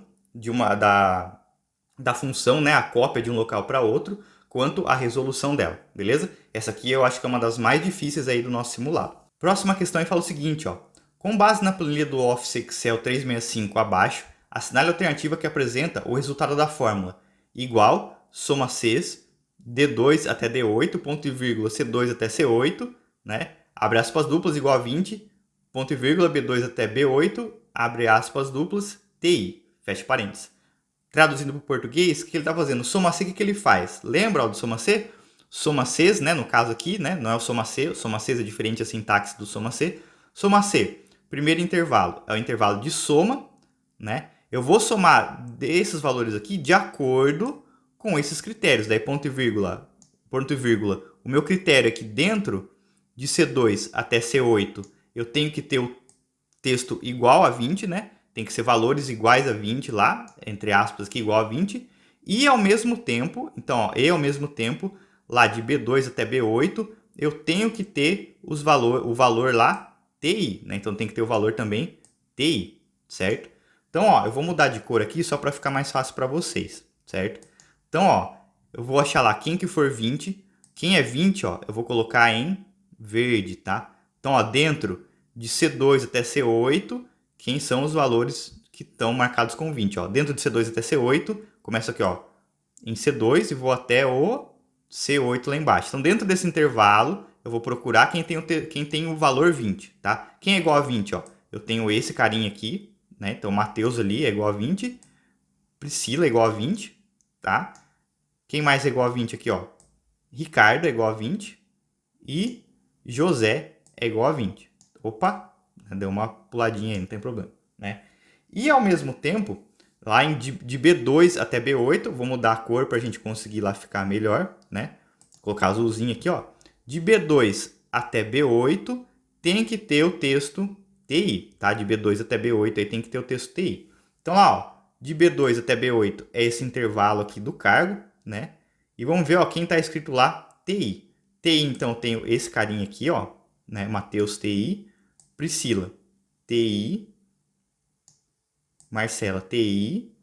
da função, né, a cópia de um local para outro, quanto a resolução dela, beleza? Essa aqui eu acho que é uma das mais difíceis aí do nosso simulado. Próxima questão fala o seguinte, ó. Com base na planilha do Office Excel 365 abaixo, assinale a alternativa que apresenta o resultado da fórmula igual, soma Cs, D2 até D8, ponto e vírgula, C2 até C8, né? Abre aspas duplas igual a 20, ponto e vírgula, B2 até B8, abre aspas duplas, TI, fecha parênteses. Traduzindo para o português, o que ele está fazendo? Soma C, o que ele faz? Lembra do soma C? Soma Cs, né? No caso aqui, né? Não é o soma Cs é diferente a sintaxe do soma C. Soma C, primeiro intervalo, é o intervalo de soma, né? Eu vou somar desses valores aqui de acordo com esses critérios. Daí ponto e vírgula. O meu critério é que dentro de C2 até C8, eu tenho que ter o texto igual a 20, né? Tem que ser valores iguais a 20 lá, entre aspas aqui, igual a 20. E ao mesmo tempo, então, ó, e ao mesmo tempo, lá de B2 até B8, eu tenho que ter o valor lá TI, né? Então tem que ter o valor também TI, certo? Então, ó, eu vou mudar de cor aqui só para ficar mais fácil para vocês, certo? Então, ó, eu vou achar lá quem que for 20. Quem é 20, ó, eu vou colocar em verde, tá? Então, ó, dentro de C2 até C8, quem são os valores que estão marcados com 20, ó. Dentro de C2 até C8, começo aqui, ó, em C2 e vou até o C8 lá embaixo. Então, dentro desse intervalo, eu vou procurar quem tem o valor 20, tá? Quem é igual a 20, ó? Eu tenho esse carinha aqui, né? Então, Matheus ali é igual a 20. Priscila é igual a 20, tá? Quem mais é igual a 20 aqui, ó? Ricardo é igual a 20. E José é igual a 20. Opa, deu uma puladinha aí, não tem problema, né? E ao mesmo tempo, lá de B2 até B8, vou mudar a cor para a gente conseguir lá ficar melhor, né? Vou colocar azulzinho aqui, ó. De B2 até B8 tem que ter o texto TI, tá? De B2 até B8 aí tem que ter o texto TI. Então lá, ó, de B2 até B8 é esse intervalo aqui do cargo, né? E vamos ver, ó, quem está escrito lá, TI. TI, então, eu tenho esse carinha aqui, ó, né? Matheus TI, Priscila TI, Marcela TI,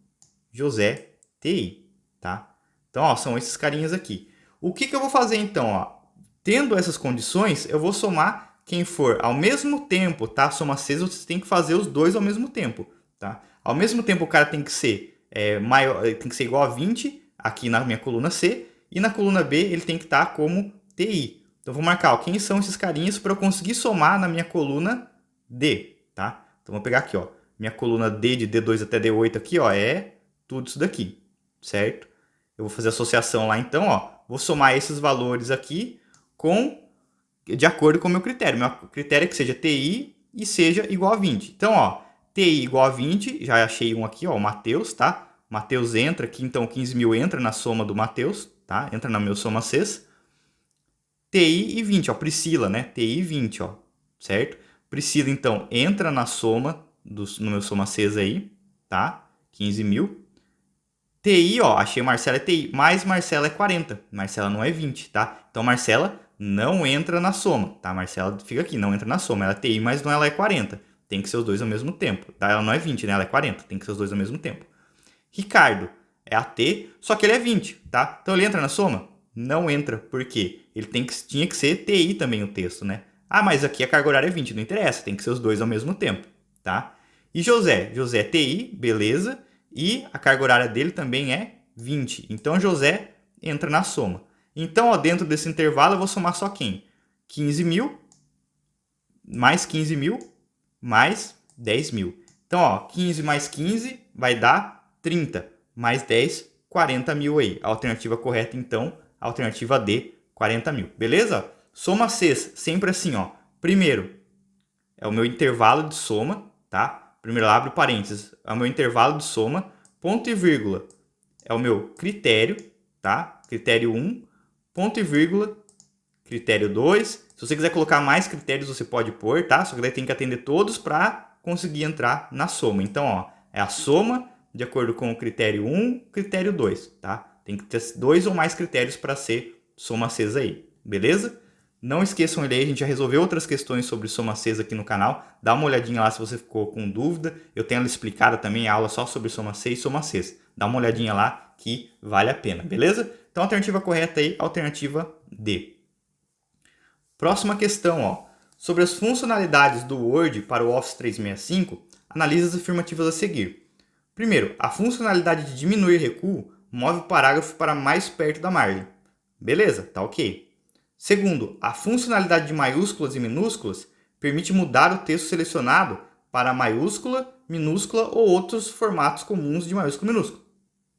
José TI, tá? Então, ó, são esses carinhas aqui. O que eu vou fazer então, ó? Tendo essas condições, eu vou somar quem for ao mesmo tempo, tá? Soma Cs, você tem que fazer os dois ao mesmo tempo, tá? Ao mesmo tempo, o cara tem que ser maior, tem que ser igual a 20 aqui na minha coluna C, e na coluna B ele tem que estar como TI. Então, vou marcar, ó, quem são esses carinhas para eu conseguir somar na minha coluna D, tá? Então, vou pegar aqui, ó, minha coluna D de D2 até D8 aqui, ó, é tudo isso daqui, certo? Eu vou fazer associação lá, então, ó, vou somar esses valores aqui de acordo com o meu critério. Meu critério é que seja TI e seja igual a 20. Então, ó, TI igual a 20, já achei um aqui, ó, o Matheus, tá? Matheus entra aqui, então 15 mil entra na soma do Matheus, tá? Entra na meu soma Cs. TI e 20, ó, Priscila, né? TI e 20, ó, certo? Priscila, então, entra na soma, no meu soma Cs aí, tá? 15 mil. TI, ó, achei Marcela é TI, mas Marcela é 40. Marcela não é 20, tá? Então, Marcela não entra na soma, tá? Marcela fica aqui, não entra na soma. Ela é TI, mas não ela é 40. Tem que ser os dois ao mesmo tempo, tá? Ela não é 20, né? Ela é 40. Tem que ser os dois ao mesmo tempo. Ricardo é AT, só que ele é 20, tá? Então, ele entra na soma? Não entra. Por quê? Ele tinha que ser TI também o texto, né? Ah, mas aqui a carga horária é 20. Não interessa, tem que ser os dois ao mesmo tempo, tá? E José? José é TI, beleza. E a carga horária dele também é 20. Então, José entra na soma. Então, ó, dentro desse intervalo, eu vou somar só quem? 15 mil, mais 15 mil, mais 10 mil. Então, ó, 15 mais 15 vai dar 30. Mais 10, 40 mil aí. A alternativa correta, então, a alternativa D, 40 mil. Beleza? Soma Cs, sempre assim, ó. Primeiro, é o meu intervalo de soma, tá? Primeiro eu abro parênteses, é o meu intervalo de soma, ponto e vírgula é o meu critério, tá? Critério 1, ponto e vírgula, critério 2. Se você quiser colocar mais critérios, você pode pôr, tá? Só que daí tem que atender todos para conseguir entrar na soma. Então, ó, é a soma de acordo com o critério 1, critério 2, tá? Tem que ter dois ou mais critérios para ser soma Cs aí, beleza? Não esqueçam de ler, a gente já resolveu outras questões sobre soma Cs aqui no canal. Dá uma olhadinha lá se você ficou com dúvida. Eu tenho ela explicada também, a aula só sobre soma C e soma Cs. Dá uma olhadinha lá que vale a pena, beleza? Então, a alternativa correta aí, alternativa D. Próxima questão, ó. Sobre as funcionalidades do Word para o Office 365, analise as afirmativas a seguir. Primeiro, a funcionalidade de diminuir recuo move o parágrafo para mais perto da margem. Beleza, tá ok. Segundo, a funcionalidade de maiúsculas e minúsculas permite mudar o texto selecionado para maiúscula, minúscula ou outros formatos comuns de maiúsculo e minúsculo.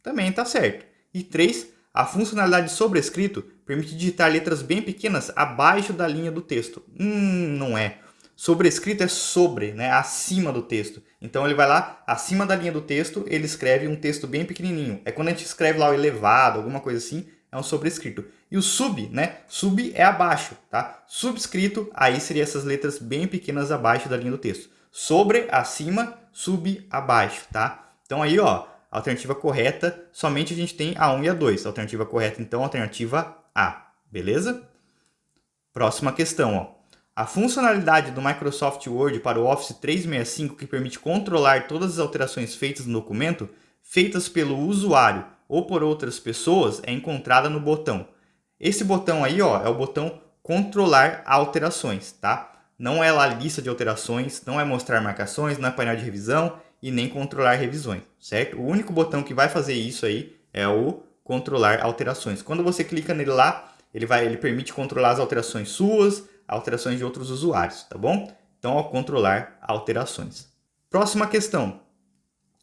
Também está certo. E 3, a funcionalidade de sobrescrito permite digitar letras bem pequenas abaixo da linha do texto. Não é. Sobrescrito é sobre, né, acima do texto. Então ele vai lá, acima da linha do texto, ele escreve um texto bem pequenininho. É quando a gente escreve lá o elevado, alguma coisa assim, é um sobrescrito. E o sub, né? Sub é abaixo, tá? Subscrito, aí seria essas letras bem pequenas abaixo da linha do texto. Sobre, acima, sub, abaixo, tá? Então aí, ó, a alternativa correta, somente a gente tem a 1 e a 2. A alternativa correta, então, a alternativa A. Beleza? Próxima questão, ó. A funcionalidade do Microsoft Word para o Office 365 que permite controlar todas as alterações feitas no documento, feitas pelo usuário ou por outras pessoas, é encontrada no botão. Esse botão aí, ó, é o botão controlar alterações, tá? Não é lá a lista de alterações, não é mostrar marcações, não é painel de revisão e nem controlar revisões, certo? O único botão que vai fazer isso aí é o controlar alterações. Quando você clica nele lá, ele permite controlar as alterações suas, alterações de outros usuários, tá bom? Então, ao controlar alterações. Próxima questão.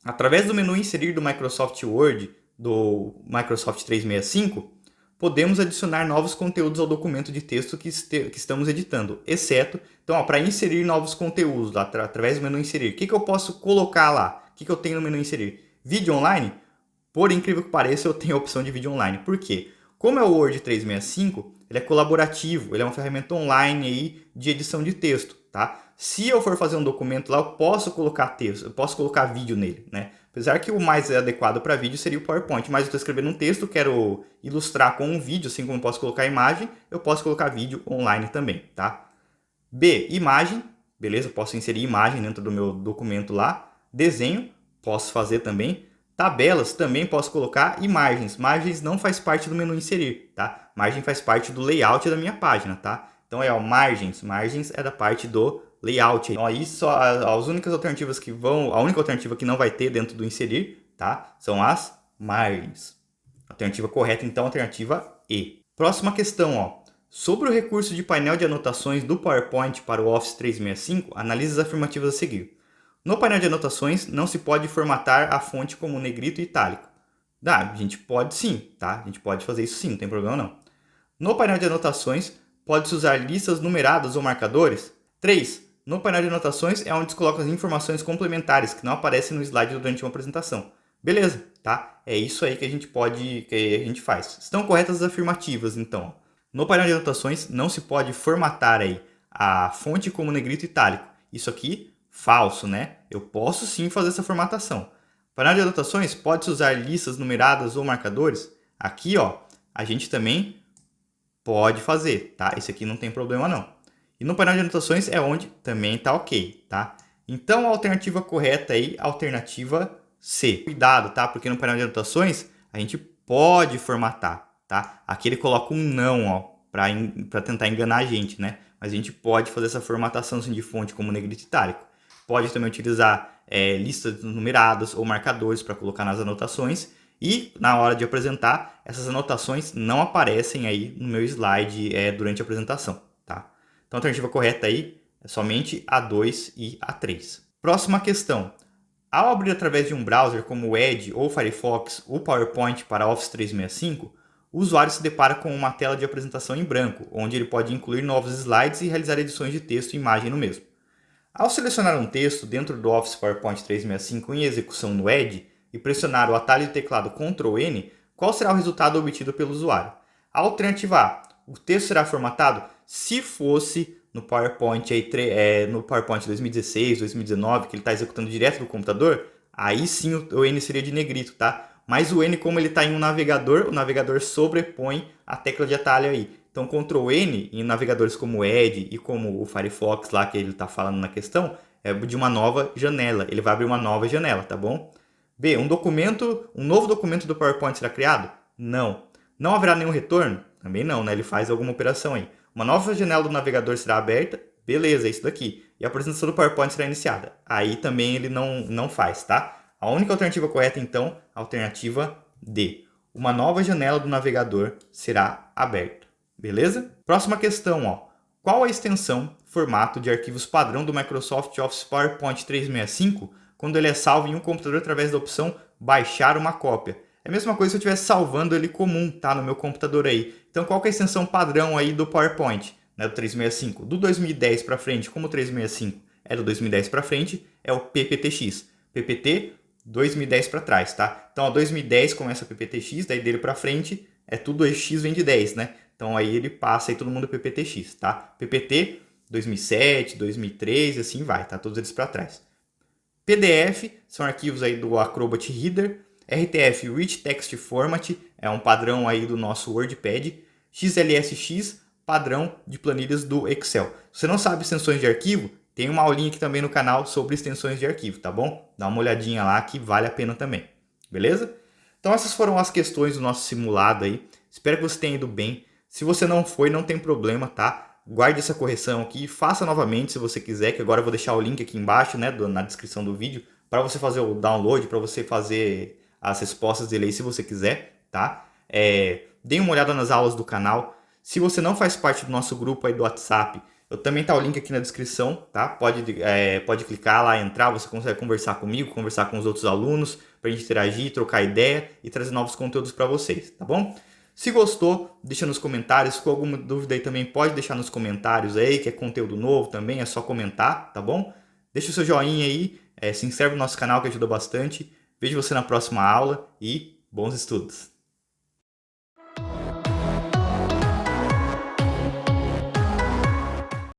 Através do menu Inserir do Microsoft Word, do Microsoft 365, podemos adicionar novos conteúdos ao documento de texto que estamos editando, exceto, então, para inserir novos conteúdos, através do menu Inserir, o que eu posso colocar lá? O que eu tenho no menu Inserir? Vídeo online? Por incrível que pareça, eu tenho a opção de vídeo online. Por quê? Como é o Word 365, ele é colaborativo, ele é uma ferramenta online aí de edição de texto, tá? Se eu for fazer um documento lá, eu posso colocar texto, eu posso colocar vídeo nele, né? Apesar que o mais adequado para vídeo seria o PowerPoint, mas eu estou escrevendo um texto, quero ilustrar com um vídeo, assim como eu posso colocar imagem, eu posso colocar vídeo online também, tá? B, imagem, beleza? Eu posso inserir imagem dentro do meu documento lá. Desenho, posso fazer também. Tabelas, também posso colocar. E margens. Margens não faz parte do menu inserir, tá? Margem faz parte do layout da minha página, tá? Então margens. Margens é da parte do layout. Então aí só as únicas alternativas que vão, a única alternativa que não vai ter dentro do inserir, tá? São as margens. Alternativa correta, então, alternativa E. Próxima questão, ó. Sobre o recurso de painel de anotações do PowerPoint para o Office 365, analise as afirmativas a seguir. No painel de anotações, não se pode formatar a fonte como negrito e itálico. A gente pode sim, tá? A gente pode fazer isso sim, não tem problema não. No painel de anotações, pode-se usar listas numeradas ou marcadores? 3. No painel de anotações é onde se colocam as informações complementares que não aparecem no slide durante uma apresentação. Beleza, tá? É isso aí que a gente faz. Estão corretas as afirmativas, então. No painel de anotações não se pode formatar aí a fonte como negrito itálico. Isso aqui, falso, né? Eu posso sim fazer essa formatação. Painel de anotações pode-se usar listas numeradas ou marcadores? Aqui, ó, a gente também pode fazer, tá? Esse aqui não tem problema não. E no painel de anotações é onde também tá ok, tá? Então a alternativa correta aí, alternativa C. Cuidado, tá? Porque no painel de anotações a gente pode formatar, tá? Aqui ele coloca um não, ó, para tentar enganar a gente, né? Mas a gente pode fazer essa formatação assim, de fonte como negrito itálico. Pode também utilizar listas numeradas ou marcadores para colocar nas anotações. E na hora de apresentar, essas anotações não aparecem aí no meu slide durante a apresentação, tá? Então a alternativa correta aí é somente a 2 e a 3. Próxima questão. Ao abrir através de um browser como o Edge ou Firefox o PowerPoint para Office 365, o usuário se depara com uma tela de apresentação em branco, onde ele pode incluir novos slides e realizar edições de texto e imagem no mesmo. Ao selecionar um texto dentro do Office PowerPoint 365 em execução no Edge e pressionar o atalho de teclado Ctrl N, qual será o resultado obtido pelo usuário? A alternativa A, o texto será formatado se fosse no PowerPoint, no PowerPoint 2016, 2019, que ele está executando direto do computador, aí sim o N seria de negrito, tá? Mas o N, como ele está em um navegador, o navegador sobrepõe a tecla de atalho aí. Então, Ctrl N em navegadores como o Edge e como o Firefox, lá que ele está falando na questão, é de uma nova janela. Ele vai abrir uma nova janela, tá bom? B, um novo documento do PowerPoint será criado? Não. Não haverá nenhum retorno? Também não, né? Ele faz alguma operação aí. Uma nova janela do navegador será aberta? Beleza, é isso daqui. E a apresentação do PowerPoint será iniciada? Aí também ele não faz, tá? A única alternativa correta, então, a alternativa D. Uma nova janela do navegador será aberta. Beleza? Próxima questão, ó. Qual a extensão, formato de arquivos padrão do Microsoft Office PowerPoint 365 quando ele é salvo em um computador através da opção baixar uma cópia? É a mesma coisa se eu estivesse salvando ele comum, tá? No meu computador aí. Então, qual que é a extensão padrão aí do PowerPoint, né? Do 365? Do 2010 para frente, como o 365 é do 2010 para frente, é o PPTX. PPT 2010 para trás, tá? Então, 2010 começa a PPTX, daí dele para frente é tudo X vem de 10, né? Então, aí ele passa aí todo mundo PPTX, tá? PPT 2007, 2003 e assim vai, tá? Todos eles para trás. PDF são arquivos aí do Acrobat Reader. RTF Rich Text Format é um padrão aí do nosso WordPad. XLSX, padrão de planilhas do Excel. Se você não sabe extensões de arquivo, tem uma aulinha aqui também no canal sobre extensões de arquivo, tá bom? Dá uma olhadinha lá que vale a pena também, beleza? Então essas foram as questões do nosso simulado aí. Espero que você tenha ido bem. Se você não foi, não tem problema, tá? Guarde essa correção aqui e faça novamente se você quiser, que agora eu vou deixar o link aqui embaixo, né, na descrição do vídeo, para você fazer o download, para você fazer as respostas dele aí se você quiser, tá? Deem uma olhada nas aulas do canal. Se você não faz parte do nosso grupo aí do WhatsApp, eu também tá o link aqui na descrição, tá? Pode clicar lá, entrar, você consegue conversar comigo, conversar com os outros alunos, pra gente interagir, trocar ideia e trazer novos conteúdos para vocês, tá bom? Se gostou, deixa nos comentários. Se ficou alguma dúvida aí também, pode deixar nos comentários aí, que é conteúdo novo também, é só comentar, tá bom? Deixa o seu joinha aí, se inscreve no nosso canal que ajuda bastante. Vejo você na próxima aula e bons estudos!